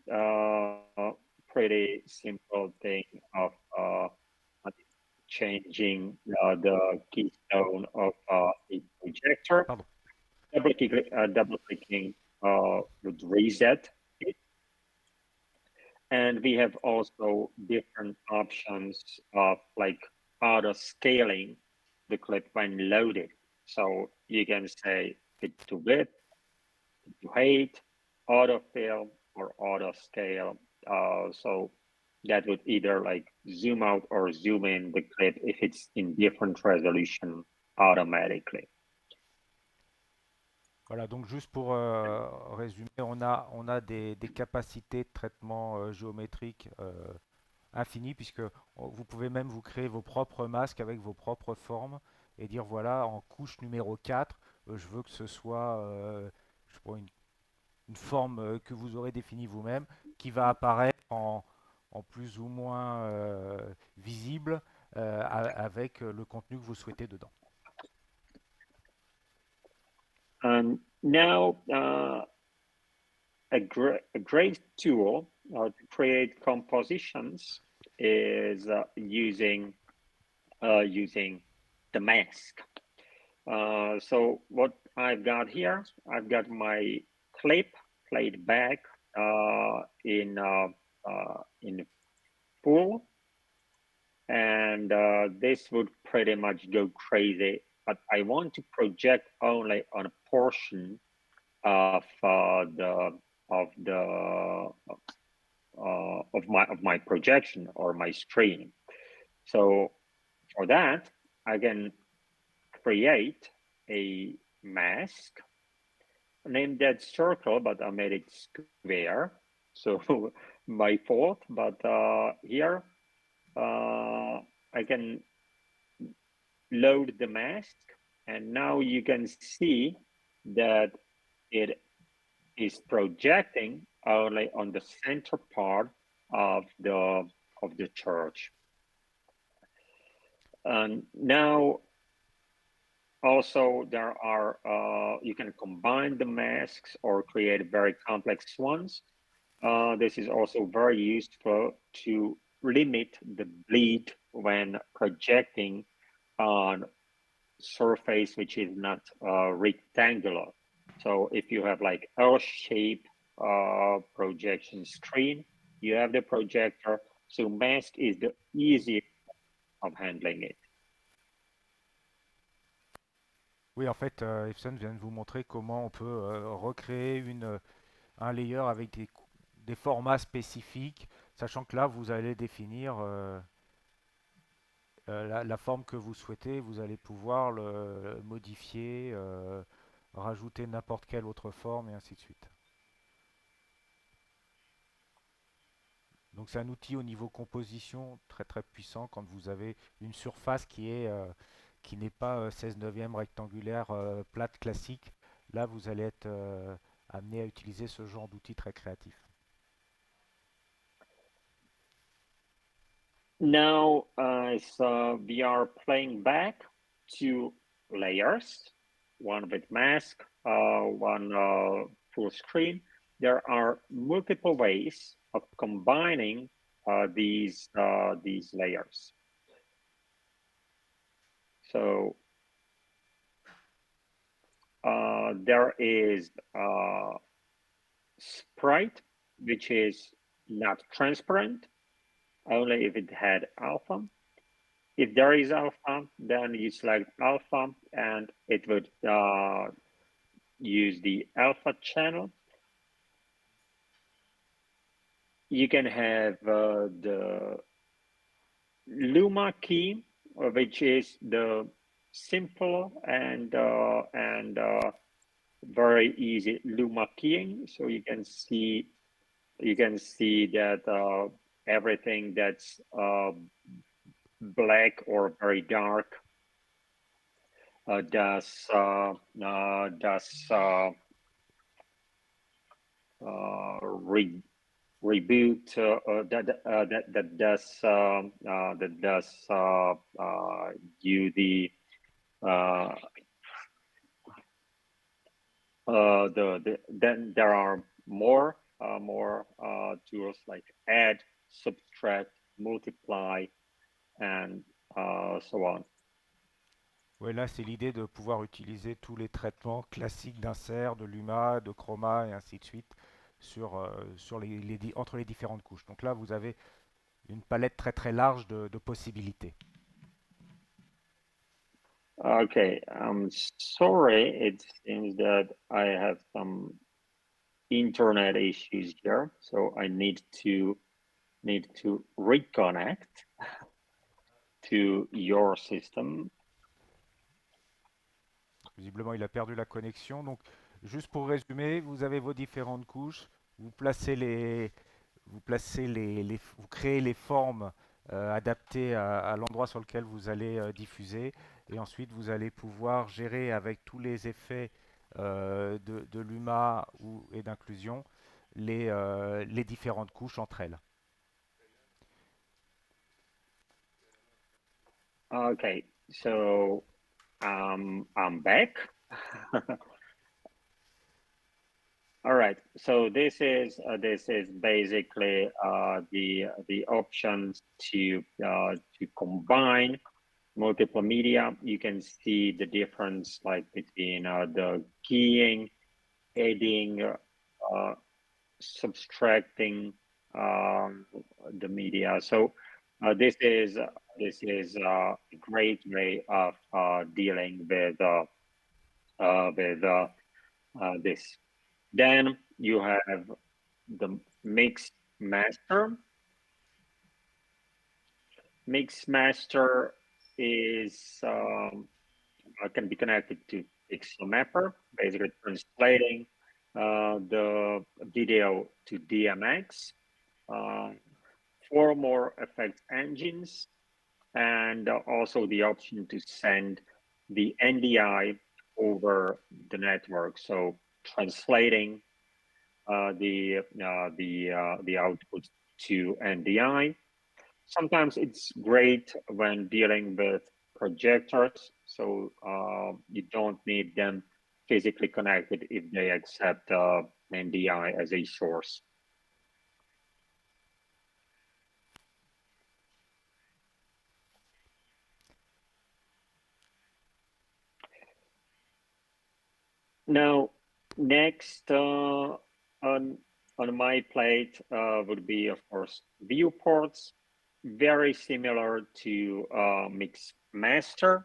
pretty simple thing of changing the keystone of a projector. Double clicking would reset it. And we have also different options of like auto scaling the clip when loaded. So you can say fit to width, fit to height, autofill, or auto scale. So that would either like zoom out or zoom in the clip if it's in different resolution automatically. Voilà, donc juste pour résumer, on a des capacités de traitement géométrique infinies, puisque vous pouvez même vous créer vos propres masques avec vos propres formes et dire voilà, en couche numéro 4, je veux que ce soit je sais pas, une forme que vous aurez définie vous-même qui va apparaître en plus ou moins visible avec le contenu que vous souhaitez dedans. And now a great tool to create compositions is using the mask. So what I've got here, I've got my clip played back in full, and this would pretty much go crazy. But I want to project only on a portion of my projection or my screen. So for that, I can create a mask, name that circle, but I made it square. So my fault, but here I can load the mask, and now you can see that it is projecting only on the center part of the church. And now also there are you can combine the masks or create very complex ones. This is also very useful to limit the bleed when projecting on surface which is not rectangular. So if you have like L-shaped projection screen, you have the projector, so mask is the easiest of handling it. Oui, en fait, Epson vient de vous montrer comment on peut recréer un layer avec des formats spécifiques, sachant que là, vous allez définir la forme que vous souhaitez, vous allez pouvoir le modifier, rajouter n'importe quelle autre forme et ainsi de suite. Donc c'est un outil au niveau composition très très puissant quand vous avez une surface qui n'est pas 16 neuvième rectangulaire plate classique. Là, vous allez être amené à utiliser ce genre d'outil très créatif. Now, so we are playing back two layers, one with mask, one full screen. There are multiple ways of combining these layers. So there is sprite, which is not transparent, only if it had alpha. If there is alpha, then you select alpha and it would use the alpha channel. You can have the Luma key, which is the simple and very easy Luma keying. So you can see that everything that's black or very dark does reboot that does you the then there are more tools like add, subtract, multiply, and so on. Ouais, là, c'est l'idée de pouvoir utiliser tous les traitements classiques d'insert, de Luma, de chroma et ainsi de suite entre les différentes couches. Donc là, vous avez une palette très très large de possibilités. Okay, I'm sorry. It seems that I have some internet issues here, so I need to reconnect to your system. Visiblement, il a perdu la connexion. Donc, juste pour résumer, vous avez vos différentes couches, vous placez vous créez les formes adaptées à l'endroit sur lequel vous allez diffuser, et ensuite vous allez pouvoir gérer avec tous les effets de l'UMA et d'inclusion les différentes couches entre elles. Okay, so I'm back. All right, so this is basically the options to combine multiple media. You can see the difference like between the keying, adding, subtracting the media. So this is a great way of dealing with this. Then you have the mix master. Mix master is can be connected to pixel mapper, basically translating the video to DMX, four more effects engines, and also the option to send the NDI over the network. So translating the output to NDI. Sometimes it's great when dealing with projectors, so you don't need them physically connected if they accept NDI as a source. Now, next on my plate would be, of course, viewports, very similar to Mix Master,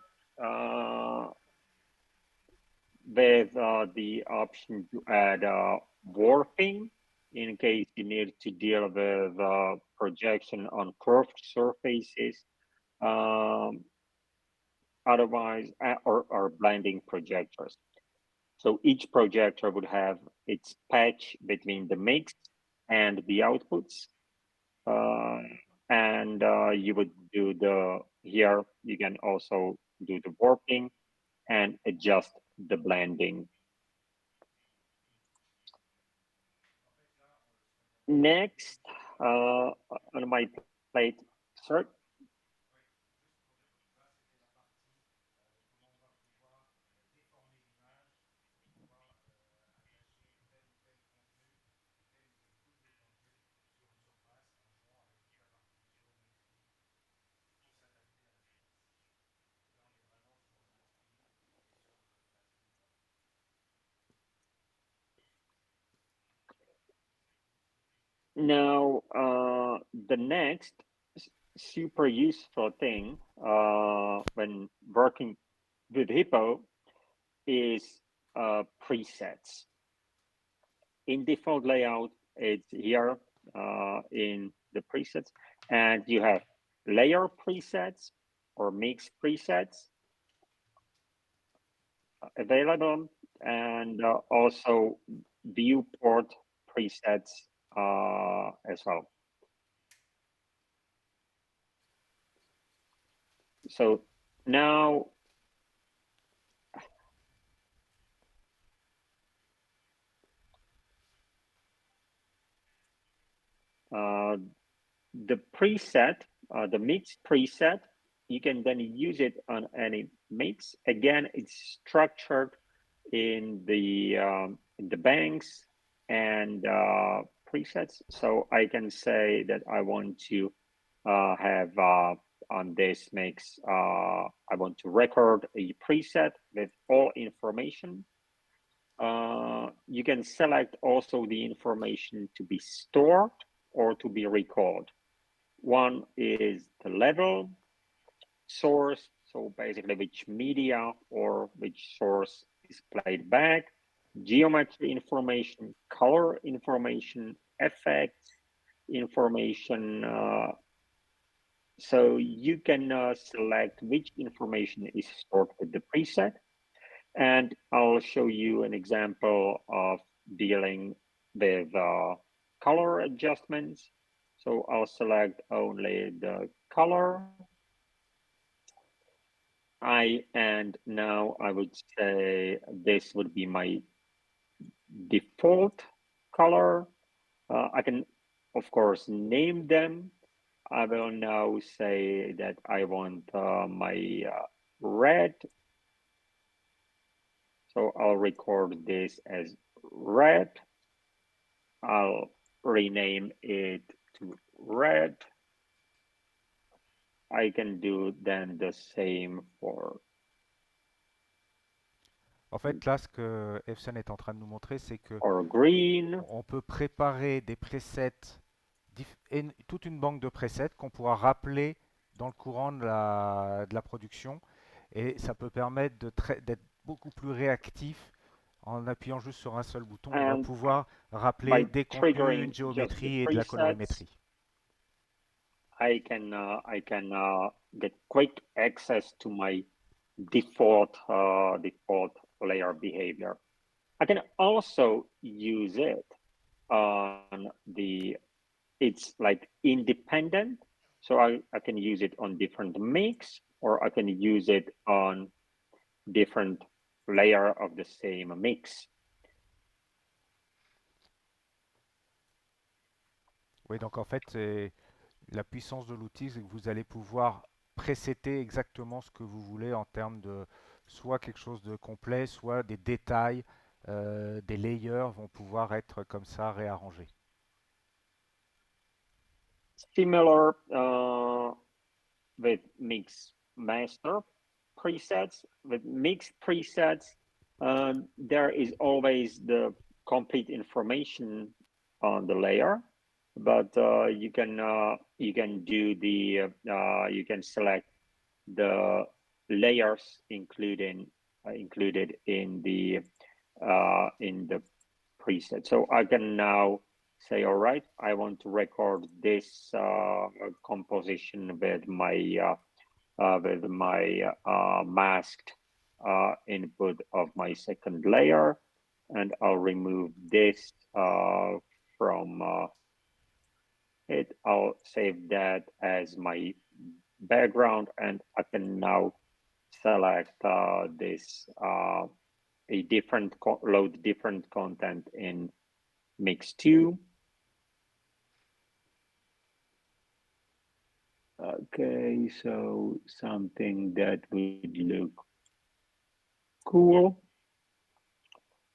with the option to add warping in case you need to deal with projection on curved surfaces, otherwise, or blending projectors. So each projector would have its patch between the mix and the outputs. And you would do here you can also do the warping and adjust the blending. Next, on my plate, sorry. Now, the next super useful thing when working with Hippo is presets. In default layout, it's here in the presets, and you have layer presets or mix presets available, and also viewport presets as well. So now the preset, the mix preset, you can then use it on any mix. Again, it's structured in the banks and presets. So I can say that I want to have on this mix, I want to record a preset with all information. you can select also the information to be stored or to be recalled. One is the level, source, so basically which media or which source is played back, geometry information, color information, effects information. So you can select which information is stored with the preset. And I'll show you an example of dealing with color adjustments. So I'll select only the color. And now I would say this would be my default color. I can, of course, name them. I will now say that I want my red. So I'll record this as red. I'll rename it to red. I can do then the same for. En fait, là, ce que Efsen est en train de nous montrer, c'est que Or green. on peut préparer des presets, toute une banque de presets qu'on pourra rappeler dans le courant de la production. Et ça peut permettre d'être beaucoup plus réactif en appuyant juste sur un seul bouton. On va pouvoir rappeler des contenus, une géométrie et de la colorimétrie. I can get quick access to my default layer behavior. I can also use it on it's like independent. So I can use it on different mix, or I can use it on different layer of the same mix. Oui, donc en fait, la puissance de l'outil, c'est que vous allez pouvoir présetter exactement ce que vous voulez en termes de soit quelque chose de complet, soit des détails, des layers vont pouvoir être comme ça réarrangés. Similar with mix master presets. With mixed presets, there is always the complete information on the layer, but you can do the you can select the layers included in the preset. So I can now say, all right, I want to record this composition with my masked input of my second layer, and I'll remove this from it. I'll save that as my background, and I can now select this load different content in mix 2. Okay, so something that would look cool.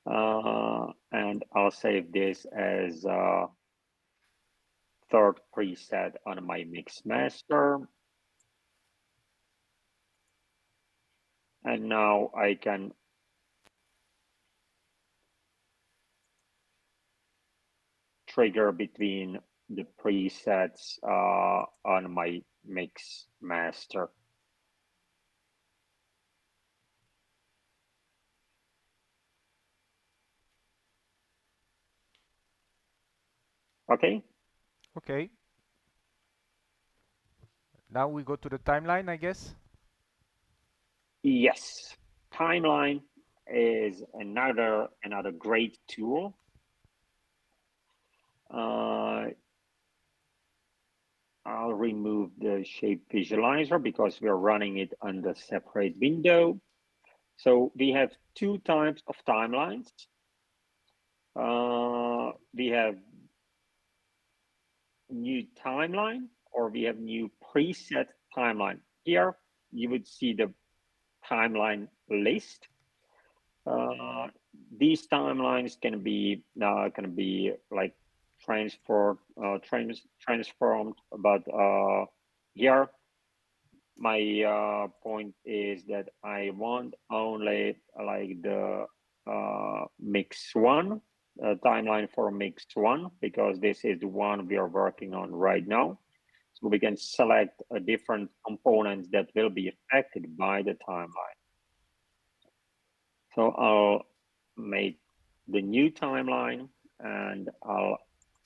And I'll save this as third preset on my mix master. And now I can trigger between the presets on my mix master. Okay. Okay. Now we go to the timeline, I guess. Yes, timeline is another great tool. I'll remove the shape visualizer because we're running it under separate window. So we have two types of timelines. We have new timeline, or we have new preset timeline. Here you would see the timeline list. These timelines can be like transformed, but here my point is that I want only like the mix one, timeline for mix one, because this is the one we are working on right now. So we can select different components that will be affected by the timeline. So I'll make the new timeline and I'll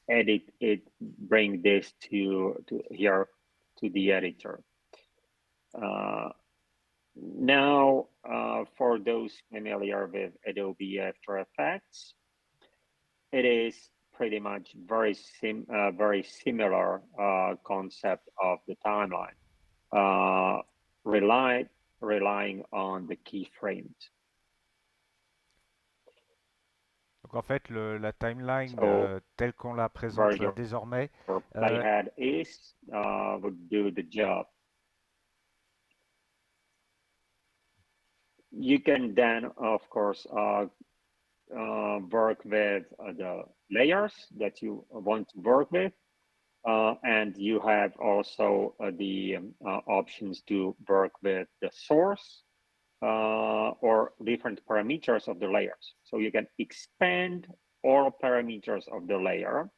edit it, bring this to here to the editor. Now, for those familiar with Adobe After Effects, it is pretty much very similar concept of the timeline, relying on the keyframes. Donc en fait, la timeline So, telle qu'on la présente your désormais, playhead is would do the job. You can then, of course, work with the layers that you want to work with, and you have also the options to work with the source or different parameters of the layers. So you can expand all parameters of the layer,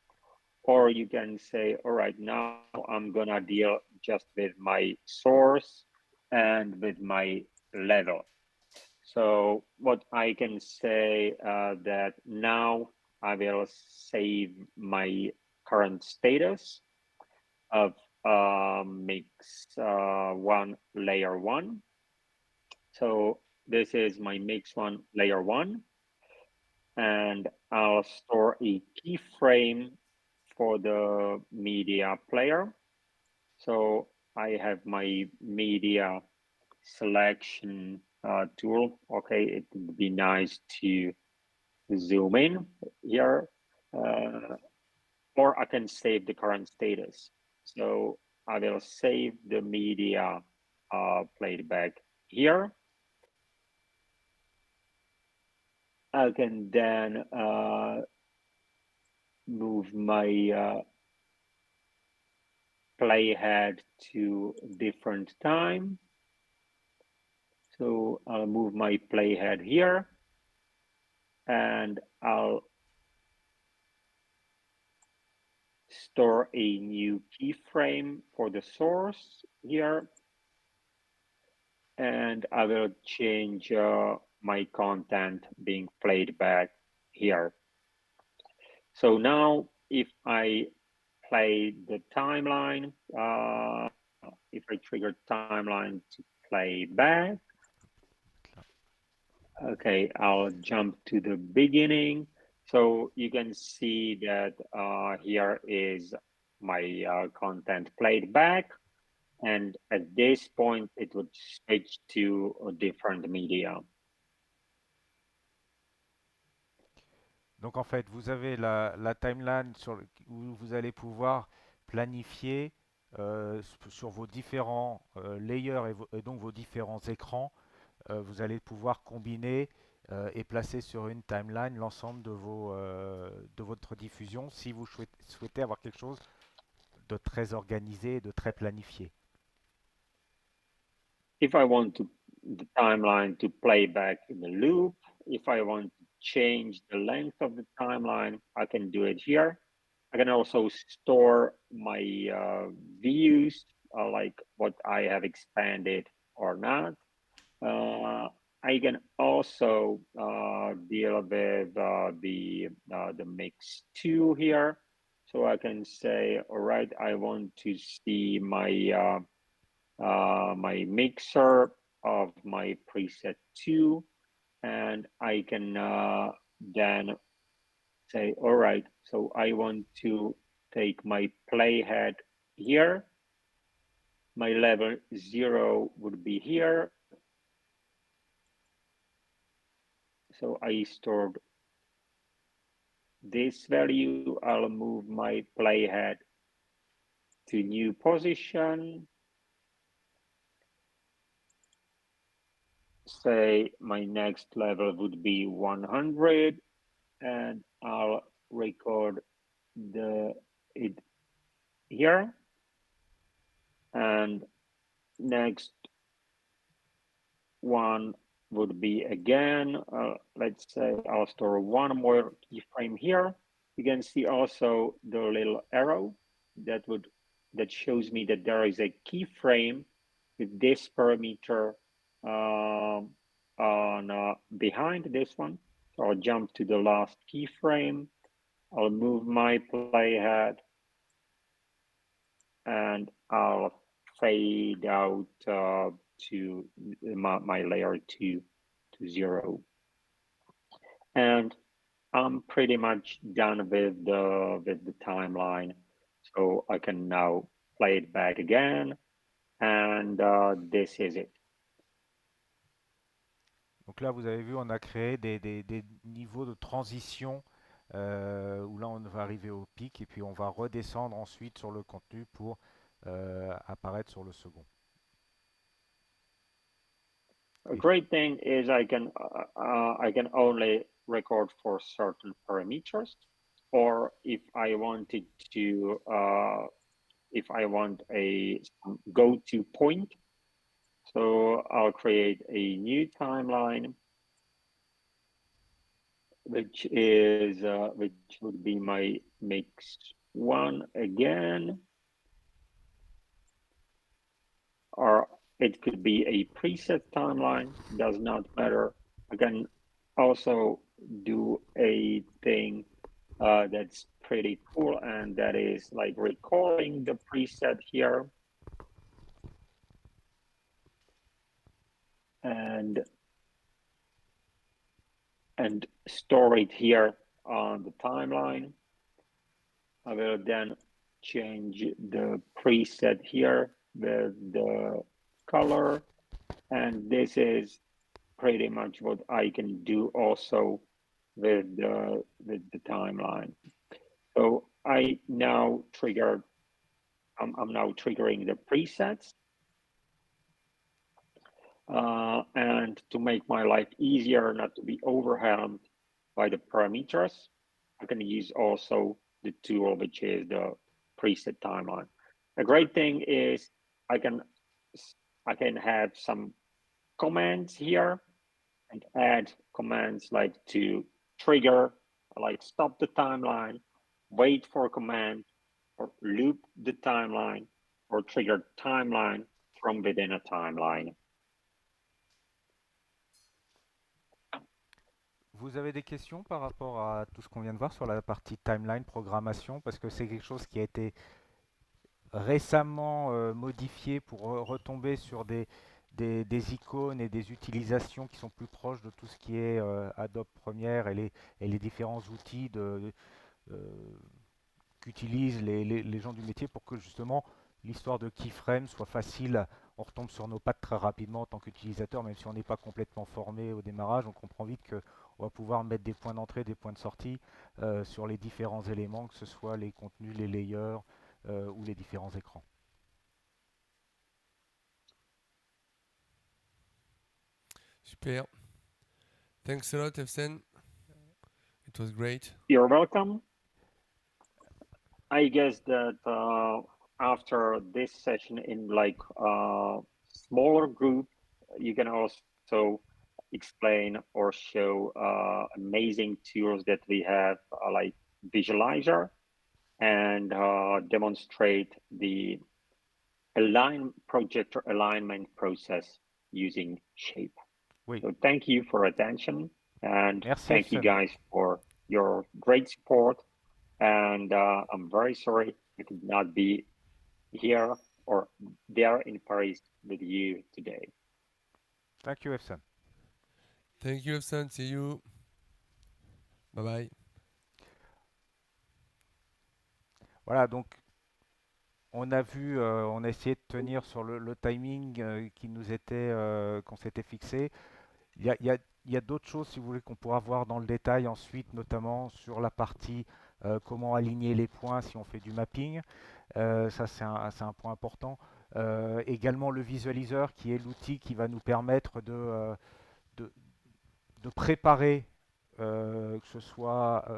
or you can say, all right, now I'm gonna deal just with my source and with my level. So what I can say that now I will save my current status of mix one layer one. So this is my mix one layer one, and I'll store a keyframe for the media player. So I have my media selection tool. Okay, it would be nice to zoom in here, or I can save the current status. So I will save the media played back here. I can then move my playhead to different time. So I'll move my playhead here, and I'll store a new keyframe for the source here, and I will change my content being played back here. So now if I play the timeline, if I trigger timeline to play back, okay, I'll jump to the beginning. So you can see that here is my content played back. And at this point, it would switch to a different media. donc en fait, vous avez la timeline où vous allez pouvoir planifier sur vos différents layers et donc vos différents écrans. Vous allez pouvoir combiner et placer sur une timeline l'ensemble de votre diffusion si vous souhaitez avoir quelque chose de très organisé et de très planifié. If I want the timeline to play back in the loop, if I want to change the length of the timeline, I can do it here. I can also store my views, like what I have expanded or not. I can also deal with the mix 2 here. So I can say, all right, I want to see my my mixer of my preset 2, and I can then say, all right, so I want to take my playhead here. My level 0 would be here. So I stored this value. I'll move my playhead to new position. Say my next level would be 100, and I'll record it here. And next one would be again, let's say I'll store one more keyframe here. You can see also the little arrow that shows me that there is a keyframe with this parameter on behind this one. So I'll jump to the last keyframe. I'll move my playhead and I'll fade out to my layer 2 to 0. And I'm pretty much done with the timeline. So I can now play it back again. And this is it. Donc là, vous avez vu, on a créé des niveaux de transition où là, on va arriver au pic et puis on va redescendre ensuite sur le contenu pour apparaître sur le second. A great thing is I can only record for certain parameters, or if I wanted to, if I want a go-to point, so I'll create a new timeline, which would be my mix 1 again, or it could be a preset timeline, does not matter. I can also do a thing that's pretty cool, and that is like recalling the preset here and store it here on the timeline. I will then change the preset here with the color, and this is pretty much what I can do also with the timeline. So I'm now triggering the presets, and to make my life easier, not to be overwhelmed by the parameters, I can use also the tool which is the preset timeline. A great thing is I can have some commands here and add commands like to trigger, like stop the timeline, wait for a command, or loop the timeline, or trigger timeline from within a timeline. Vous avez des questions par rapport à tout ce qu'on vient de voir sur la partie timeline, programmation, parce que c'est quelque chose qui a été récemment modifié pour retomber sur des icônes et des utilisations qui sont plus proches de tout ce qui est Adobe Premiere et les différents outils qu'utilisent les gens du métier pour que justement l'histoire de keyframe soit facile. On retombe sur nos pattes très rapidement en tant qu'utilisateur, même si on n'est pas complètement formé au démarrage. On comprend vite qu'on va pouvoir mettre des points d'entrée, des points de sortie sur les différents éléments, que ce soit les contenus, les layers ou les différents écrans. Super. Thanks a lot, Efsen. It was great. You're welcome. I guess that after this session in like smaller group, you can also explain or show amazing tools that we have like Visualizer and demonstrate the projector alignment process using Shape. Oui. So thank you for attention, and Merci, thank you guys for your great support. And I'm very sorry I could not be here or there in Paris with you today. Thank you, Efsen. Thank you, Efsen. See you. Bye bye. Voilà, donc on a vu, on a essayé de tenir sur le timing qui nous était, qu'on s'était fixé. Il y a d'autres choses, si vous voulez, qu'on pourra voir dans le détail ensuite, notamment sur la partie comment aligner les points si on fait du mapping. Ça, c'est un point important. Également le visualiseur, qui est l'outil qui va nous permettre de préparer, que ce soit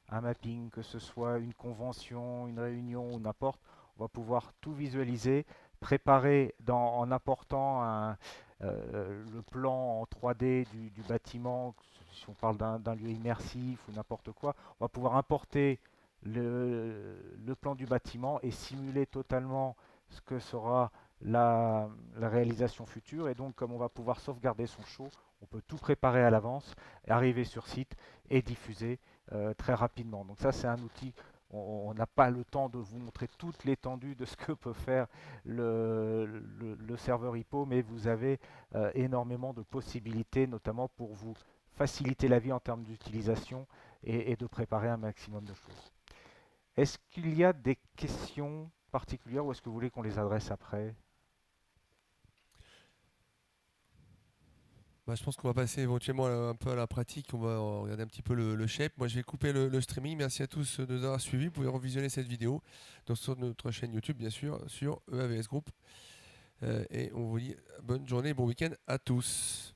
un mapping, que ce soit une convention, une réunion ou n'importe. On va pouvoir tout visualiser préparer en apportant le plan en 3D du bâtiment, si on parle d'un lieu immersif ou n'importe quoi, on va pouvoir importer le plan du bâtiment et simuler totalement ce que sera la réalisation future. Et donc, comme on va pouvoir sauvegarder son show, on peut tout préparer à l'avance, arriver sur site et diffuser très rapidement. Donc ça, c'est un outil. On n'a pas le temps de vous montrer toute l'étendue de ce que peut faire le serveur Hippo, mais vous avez énormément de possibilités, notamment pour vous faciliter la vie en termes d'utilisation et de préparer un maximum de choses. Est-ce qu'il y a des questions particulières ou est-ce que vous voulez qu'on les adresse après? Bah, je pense qu'on va passer éventuellement un peu à la pratique. On va regarder un petit peu le shape. Moi, je vais couper le streaming. Merci à tous de nous avoir suivis. Vous pouvez revisionner cette vidéo sur notre chaîne YouTube, bien sûr, sur EAVS Group. Et on vous dit bonne journée, bon week-end à tous.